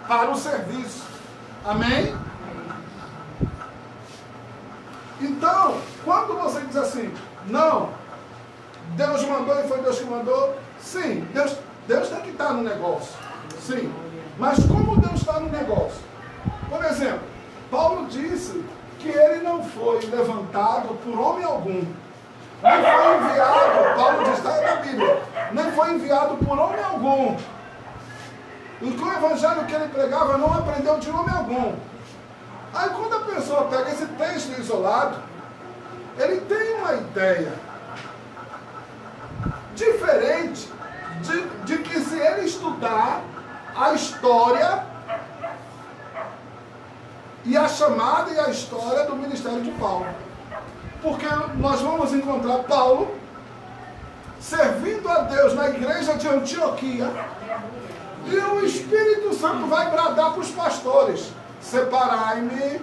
para o serviço. Amém? Então, quando você diz assim, não, Deus mandou e foi Deus que mandou, sim, Deus tem que estar no negócio. Sim. Mas como Deus está no negócio? Por exemplo, Paulo disse que ele não foi levantado por homem algum. Não foi enviado, Paulo diz, está na Bíblia, não foi enviado por homem algum. E que o evangelho que ele pregava não aprendeu de homem algum. Aí quando a pessoa pega esse texto isolado, ele tem uma ideia diferente de que se ele estudar a história e a chamada e a história do ministério de Paulo. Porque nós vamos encontrar Paulo servindo a Deus na igreja de Antioquia, e o Espírito Santo vai bradar para os pastores: separai-me,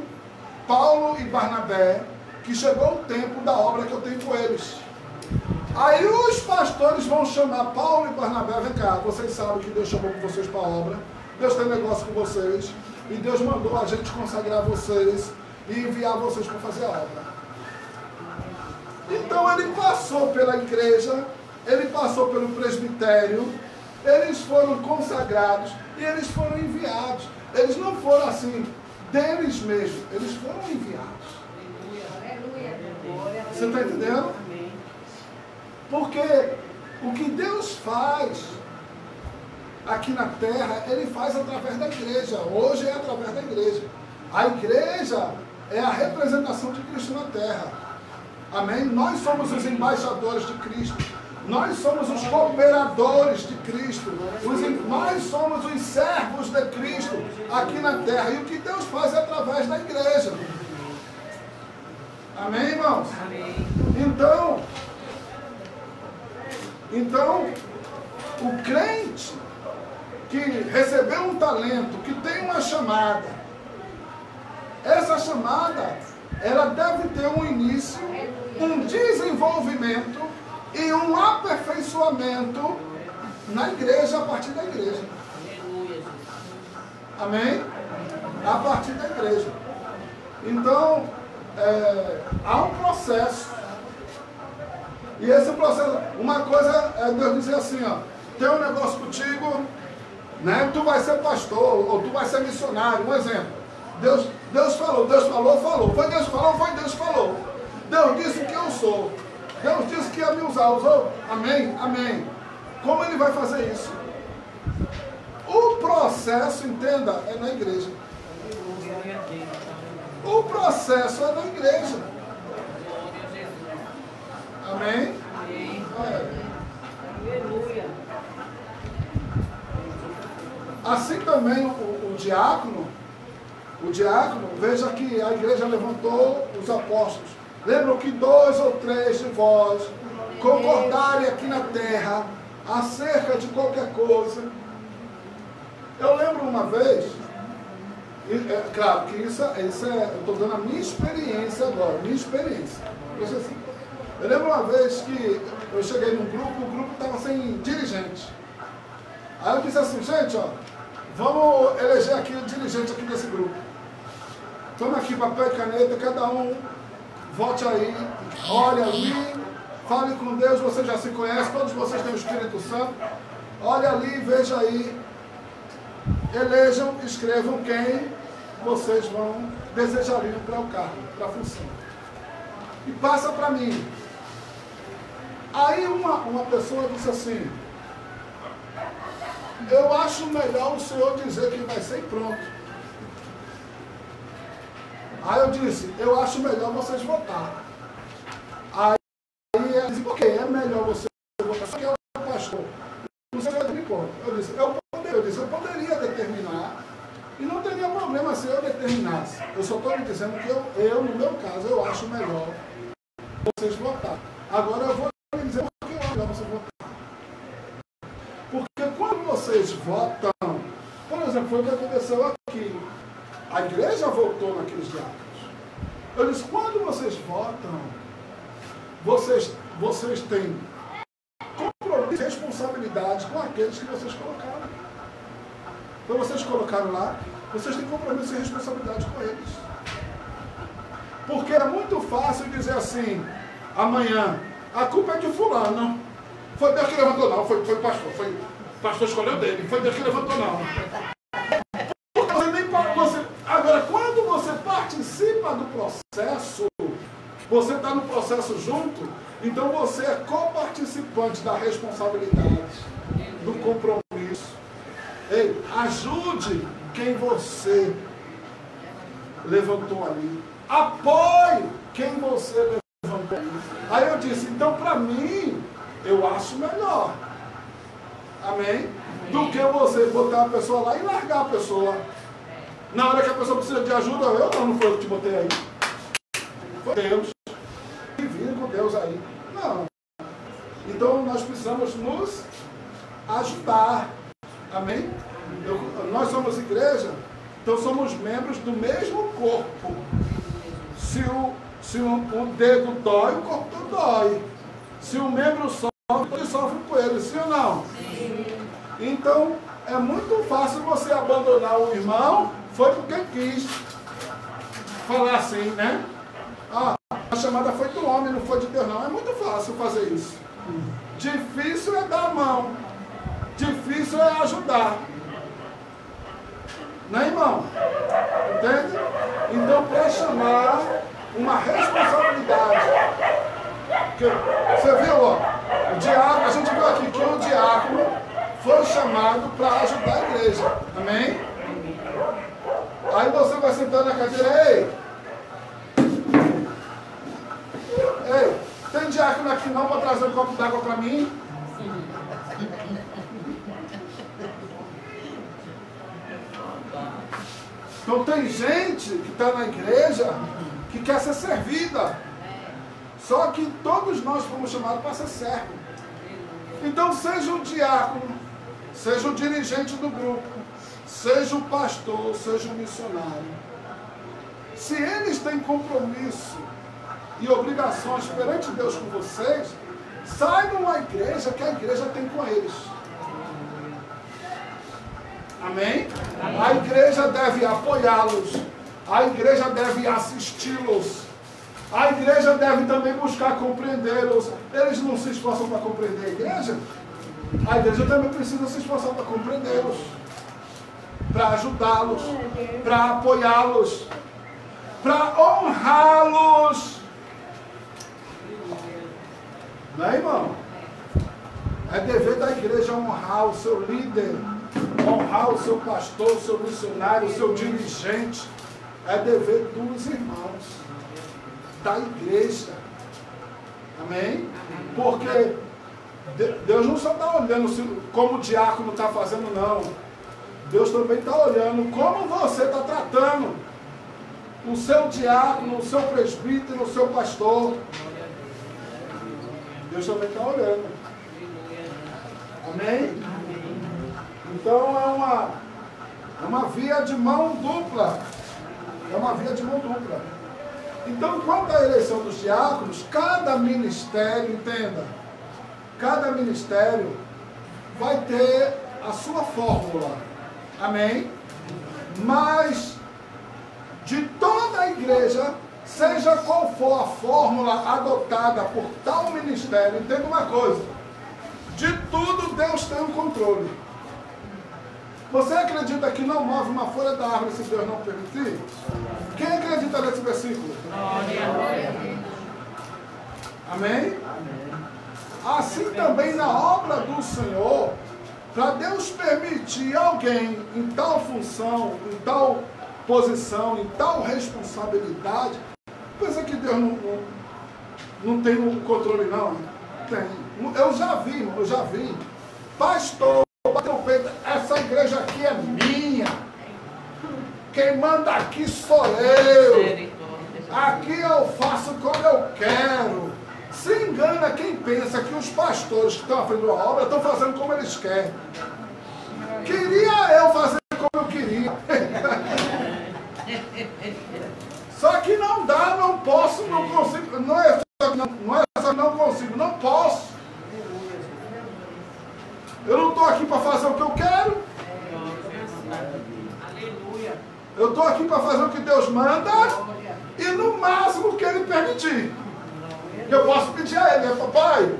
Paulo e Barnabé, que chegou o tempo da obra que eu tenho com eles. Aí os pastores vão chamar Paulo e Barnabé: vem cá, vocês sabem que Deus chamou vocês para a obra, Deus tem negócio com vocês, e Deus mandou a gente consagrar vocês e enviar vocês para fazer a obra. Então ele passou pela igreja, ele passou pelo presbitério, eles foram consagrados e eles foram enviados. Eles não foram assim deles mesmos, eles foram enviados. Você está entendendo? Porque o que Deus faz aqui na terra, Ele faz através da igreja. Hoje é através da igreja. A igreja é a representação de Cristo na terra. Amém? Nós somos os embaixadores de Cristo. Nós somos os cooperadores de Cristo. Nós somos os servos de Cristo aqui na terra. E o que Deus faz é através da igreja. Amém, irmãos? Amém. Então, o crente que recebeu um talento, que tem uma chamada, essa chamada, ela deve ter um início, um desenvolvimento e um aperfeiçoamento na igreja, a partir da igreja. Amém? A partir da igreja. Então, há um processo. E esse processo, uma coisa é Deus dizer assim, ó, tem um negócio contigo, né? Tu vai ser pastor, ou tu vai ser missionário, um exemplo. Deus falou. Foi Deus que falou, foi Deus que falou. Deus disse que eu sou. Deus disse que ia me usar, usou? Amém? Amém. Como Ele vai fazer isso? O processo, entenda, é na igreja. O processo é na igreja. Amém? Aleluia. Assim também o diácono, veja que a igreja levantou os apóstolos. Lembram que 2 ou 3 de vós concordarem aqui na terra acerca de qualquer coisa. Eu lembro uma vez, claro que isso é, eu estou dando a minha experiência agora, Eu lembro uma vez que eu cheguei num grupo, o grupo estava sem dirigente. Aí eu disse assim, gente, ó, vamos eleger aqui o dirigente aqui desse grupo. Toma aqui papel e caneta, cada um vote aí, olhe ali, fale com Deus, você já se conhece, todos vocês têm o Espírito Santo. Olha ali, veja aí, elejam, escrevam quem vocês vão desejariam para o cargo, para a função. E passa para mim. Aí uma pessoa disse assim, eu acho melhor o senhor dizer quem vai ser e pronto. Aí eu disse, eu acho melhor vocês votar. Aí ela disse, por quê? É melhor você votar, só que é o pastor. Não sei se me conta. Eu disse, eu poderia determinar, e não teria problema se eu determinasse. Eu só estou lhe dizendo que eu, no meu caso, eu acho melhor vocês votar. Agora eu vou lhe dizer por que eu acho melhor vocês votar. Porque quando vocês votam, por exemplo, foi o que aconteceu aqui. A igreja votou naqueles diáconos. Eu disse, quando vocês votam, vocês têm compromisso e responsabilidade com aqueles que vocês colocaram. Então vocês colocaram lá, vocês têm compromisso e responsabilidade com eles. Porque é muito fácil dizer assim, amanhã, a culpa é de fulano. Foi Deus que levantou, não, foi o pastor. Foi o pastor escolheu dele, foi Deus que levantou, não. Agora, quando você participa do processo, você está no processo junto, então você é coparticipante da responsabilidade, do compromisso. Ei, ajude quem você levantou ali. Apoie quem você levantou ali. Aí eu disse, então para mim, eu acho melhor. Amém? Do que você botar a pessoa lá e largar a pessoa. Na hora que a pessoa precisa de ajuda, não foi eu que te botei aí. Foi Deus. E vira com Deus aí. Não. Então nós precisamos nos ajudar. Amém? Nós somos igreja, então somos membros do mesmo corpo. Se o dedo dói, o corpo dói. Se o membro sofre, ele sofre com ele, sim ou não? Sim. Então, é muito fácil você abandonar o irmão, foi porque quis falar assim, né? A chamada foi do homem, não foi de Deus, não. É muito fácil fazer isso. Difícil é dar a mão. Difícil é ajudar. Né, irmão? Entende? Então, para chamar uma responsabilidade. Você viu, ó? O diácono, a gente viu aqui que o diácono foi chamado para ajudar a igreja. Amém? Aí você vai sentar na cadeira, ei, tem diácono aqui não para trazer um copo d'água para mim? Então tem gente que está na igreja que quer ser servida. Só que todos nós fomos chamados para ser servo. Então seja o diácono, seja o dirigente do grupo, seja o pastor, seja o missionário. Se eles têm compromisso e obrigações perante Deus com vocês, saibam a igreja que a igreja tem com eles. Amém? A igreja deve apoiá-los. A igreja deve assisti-los. A igreja deve também buscar compreendê-los. Eles não se esforçam para compreender a igreja? A igreja também precisa se esforçar para compreendê-los, para ajudá-los, para apoiá-los, para honrá-los. Não é, irmão? É dever da igreja honrar o seu líder, honrar o seu pastor, o seu missionário, o seu dirigente. É dever dos irmãos, da igreja. Amém? Porque Deus não só está olhando como o diácono está fazendo, não. Deus também está olhando como você está tratando o seu diácono, o seu presbítero, o seu pastor. Deus também está olhando. Amém? Então é uma via de mão dupla. É uma via de mão dupla. Então, quanto à eleição dos diáconos, cada ministério, entenda, cada ministério vai ter a sua fórmula. Amém? Mas, de toda a igreja, seja qual for a fórmula adotada por tal ministério, entenda uma coisa, de tudo Deus tem um controle. Você acredita que não move uma folha da árvore se Deus não permitir? Quem acredita nesse versículo? Amém? Assim também na obra do Senhor, para Deus permitir alguém em tal função, em tal posição, em tal responsabilidade, pensa que Deus não tem um controle, não? Tem. Eu já vi. Pastor, bateu o peito, essa igreja aqui é minha. Quem manda aqui sou eu. Aqui eu faço como eu quero. Se engana quem pensa que os pastores que estão à frente da obra estão fazendo como eles querem. Queria eu fazer como eu queria. Só que não dá, não posso, não consigo. Não é só que não consigo, não posso. Eu não estou aqui para fazer o que eu quero. Eu estou aqui para fazer o que Deus manda e no máximo o que Ele permitir. Eu posso pedir a Ele, papai,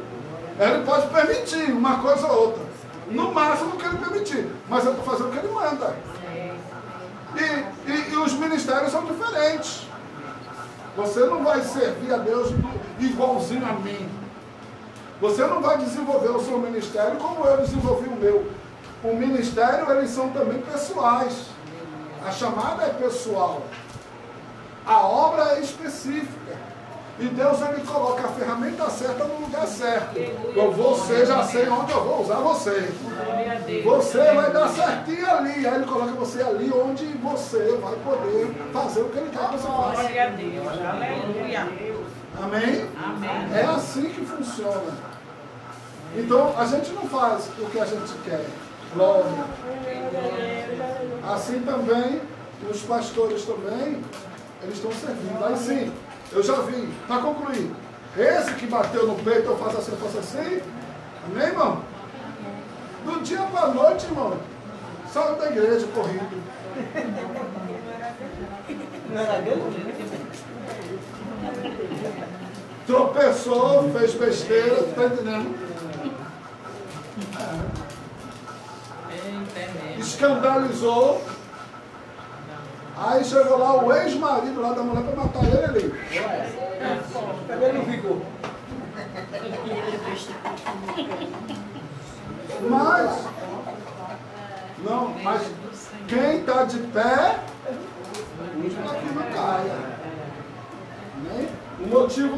Ele pode permitir uma coisa ou outra. No máximo o que Ele permitir. Mas eu estou fazendo o que Ele manda. E os ministérios são diferentes. Você não vai servir a Deus igualzinho a mim. Você não vai desenvolver o seu ministério como eu desenvolvi o meu. O ministério, eles são também pessoais. A chamada é pessoal. A obra é específica. E Deus, ele coloca a ferramenta certa no lugar certo. Você já sei onde eu vou usar você. Glória a Deus. Você vai dar certinho ali. Aí ele coloca você ali onde você vai poder fazer o que ele quer que você faça. Glória a Deus. Aleluia. Amém? Amém. É assim que funciona. Então, a gente não faz o que a gente quer. Glória. Assim também, os pastores também, eles estão servindo. Aí sim, eu já vi, para concluir, esse que bateu no peito, eu faço assim, amém, irmão? Do dia para a noite, irmão, saiu da igreja correndo. Tropeçou, fez besteira, tá entendendo? Escandalizou. Aí chegou lá o ex-marido lá da mulher para matar ele ali. Também não ficou. Mas quem está de pé, aqui não caia. Né? O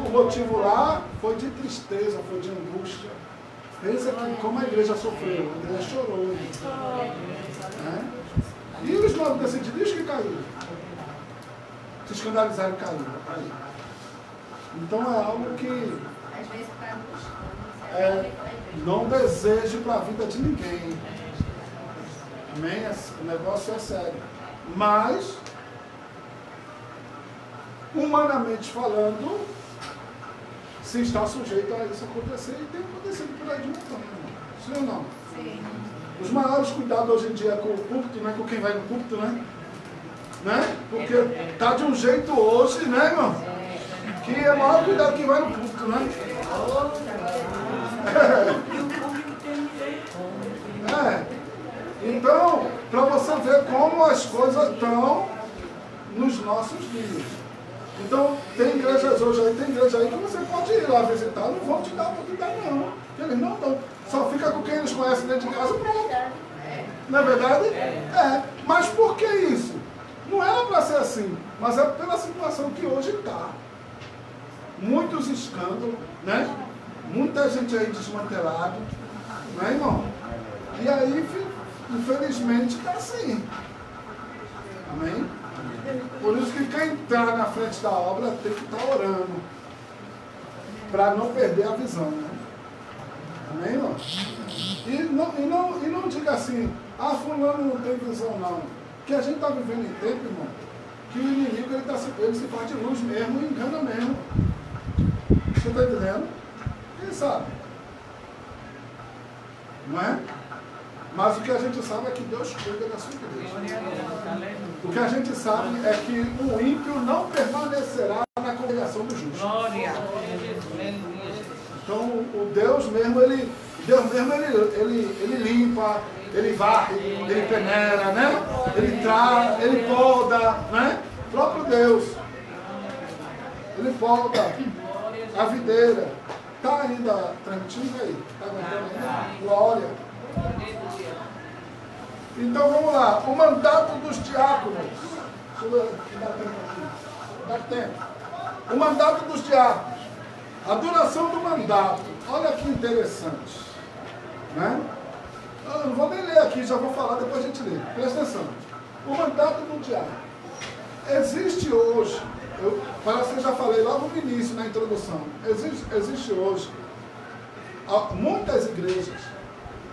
motivo lá foi de tristeza, foi de angústia. Pensa que como a igreja sofreu, a igreja chorou. Né? E os 9 decididos que caíram. Se escandalizaram e caíram. Então é algo que não desejo para a vida de ninguém. Amém? O negócio é sério. Mas, humanamente falando, se está sujeito a isso acontecer, e tem acontecido por aí de montão. Sim ou não? Sim. Os maiores cuidados hoje em dia é com o púlpito, né? Com quem vai no púlpito, né? Porque tá de um jeito hoje, né, irmão? Que é o maior cuidado quem vai no púlpito, né? Então, para você ver como as coisas estão nos nossos dias. Então, tem igrejas hoje aí, tem igreja aí que você pode ir lá visitar, não vão te dar oportunidade não. Eles não dão. Só fica com quem eles conhecem dentro de casa, pronto. Não é verdade? Mas por que isso? Não era para ser assim, mas é pela situação que hoje está. Muitos escândalos, né? Muita gente aí desmantelada, não é, irmão? E aí, infelizmente, está assim. Amém? Por isso que quem está na frente da obra tem que estar orando, para não perder a visão, né? Amém, irmão? E não diga assim, fulano não tem visão, não. Porque a gente está vivendo em tempo, irmão, que o inimigo ele se faz de luz mesmo e engana mesmo. Você está entendendo? Quem sabe? Não é? Mas o que a gente sabe é que Deus cuida da sua igreja. O que a gente sabe é que o ímpio não permanecerá na congregação do justo. Glória. Então o Deus mesmo, ele limpa, ele varre, ele peneira, né? Ele traz, ele poda, né? O próprio Deus. Ele poda a videira. Está ainda tranquilo aí? Está aguentando ainda? Glória. Então vamos lá. O mandato dos diáconos. Deixa eu ver, dá tempo aqui. Dá tempo. O mandato dos diáconos. A duração do mandato. Olha que interessante. Né? Eu não vou nem ler aqui, já vou falar, depois a gente lê. Presta atenção. O mandato do diácono. Existe hoje, parece que eu já falei logo no início, na introdução, existe hoje muitas igrejas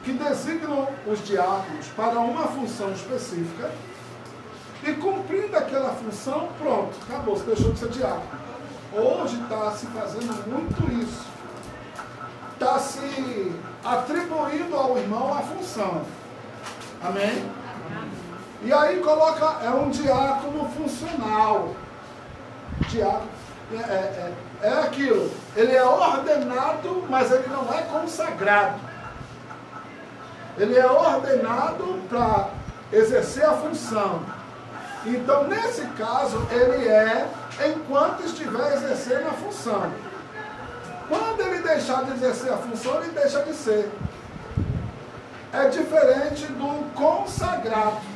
que designam os diáconos para uma função específica e cumprindo aquela função, pronto, acabou, você deixou de ser diácono. Hoje está se fazendo muito isso. Está se atribuindo ao irmão a função. Amém? E aí coloca, é um diácono funcional. Diácono é aquilo. Ele é ordenado, mas ele não é consagrado. Ele é ordenado para exercer a função. Então, nesse caso, ele é enquanto estiver exercendo a função. Quando ele deixar de exercer a função, ele deixa de ser. É diferente do consagrado.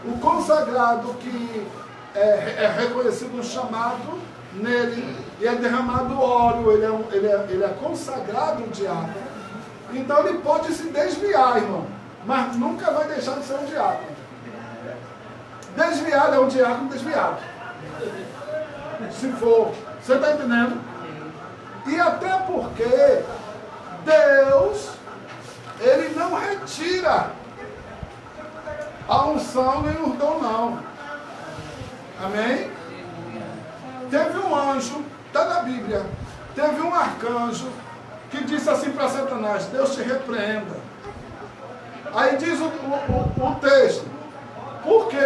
O consagrado que é reconhecido no chamado, nele e é derramado óleo, ele é consagrado diácono. Então ele pode se desviar, irmão, mas nunca vai deixar de ser um diácono. Desviado é um diácono desviado. Se for, você está entendendo? E até porque Deus, ele não retira a unção nem o dom, não. Amém? Teve um anjo, está na Bíblia, teve um arcanjo que disse assim para Satanás: Deus te repreenda. Aí diz o texto, porque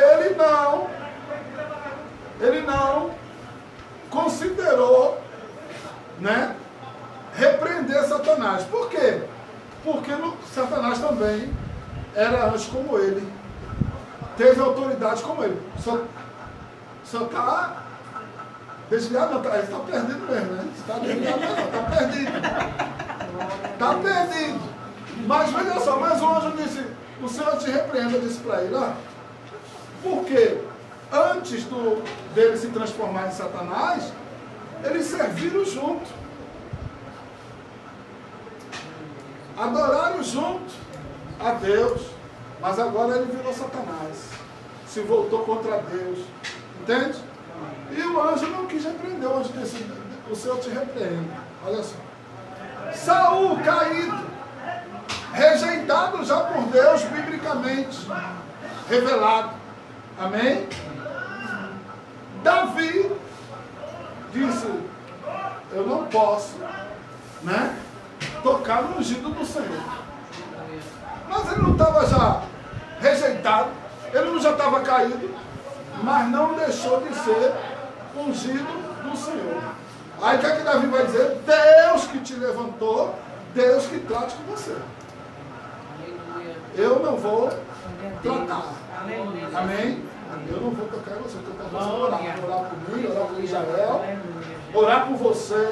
ele não considerou, né, repreender Satanás. Por quê? Porque Satanás também era anjo como ele, teve autoridade como ele. Só está desviado, não, ele está perdido mesmo, né? Está desviado, não, está perdido. Está perdido. Mas veja só, mas o anjo disse: o Senhor te repreenda, disse para ele, ó, porque antes dele se transformar em Satanás, eles serviram junto, adoraram junto a Deus, mas agora ele virou Satanás, se voltou contra Deus, entende? E o anjo não quis repreender, o anjo disse: o Senhor te repreende. Olha só, Saul caído, rejeitado já por Deus, biblicamente revelado, amém? Davi disse: eu não posso, né, tocar no ungido do Senhor. Mas ele não estava já rejeitado, ele não já estava caído, mas não deixou de ser ungido do Senhor. Aí o que é que Davi vai dizer? Deus que te levantou, Deus que trate com você. Eu não vou tratar. Amém? Eu não vou tocar em você, eu estou para você orar por mim, orar por Israel, orar por você.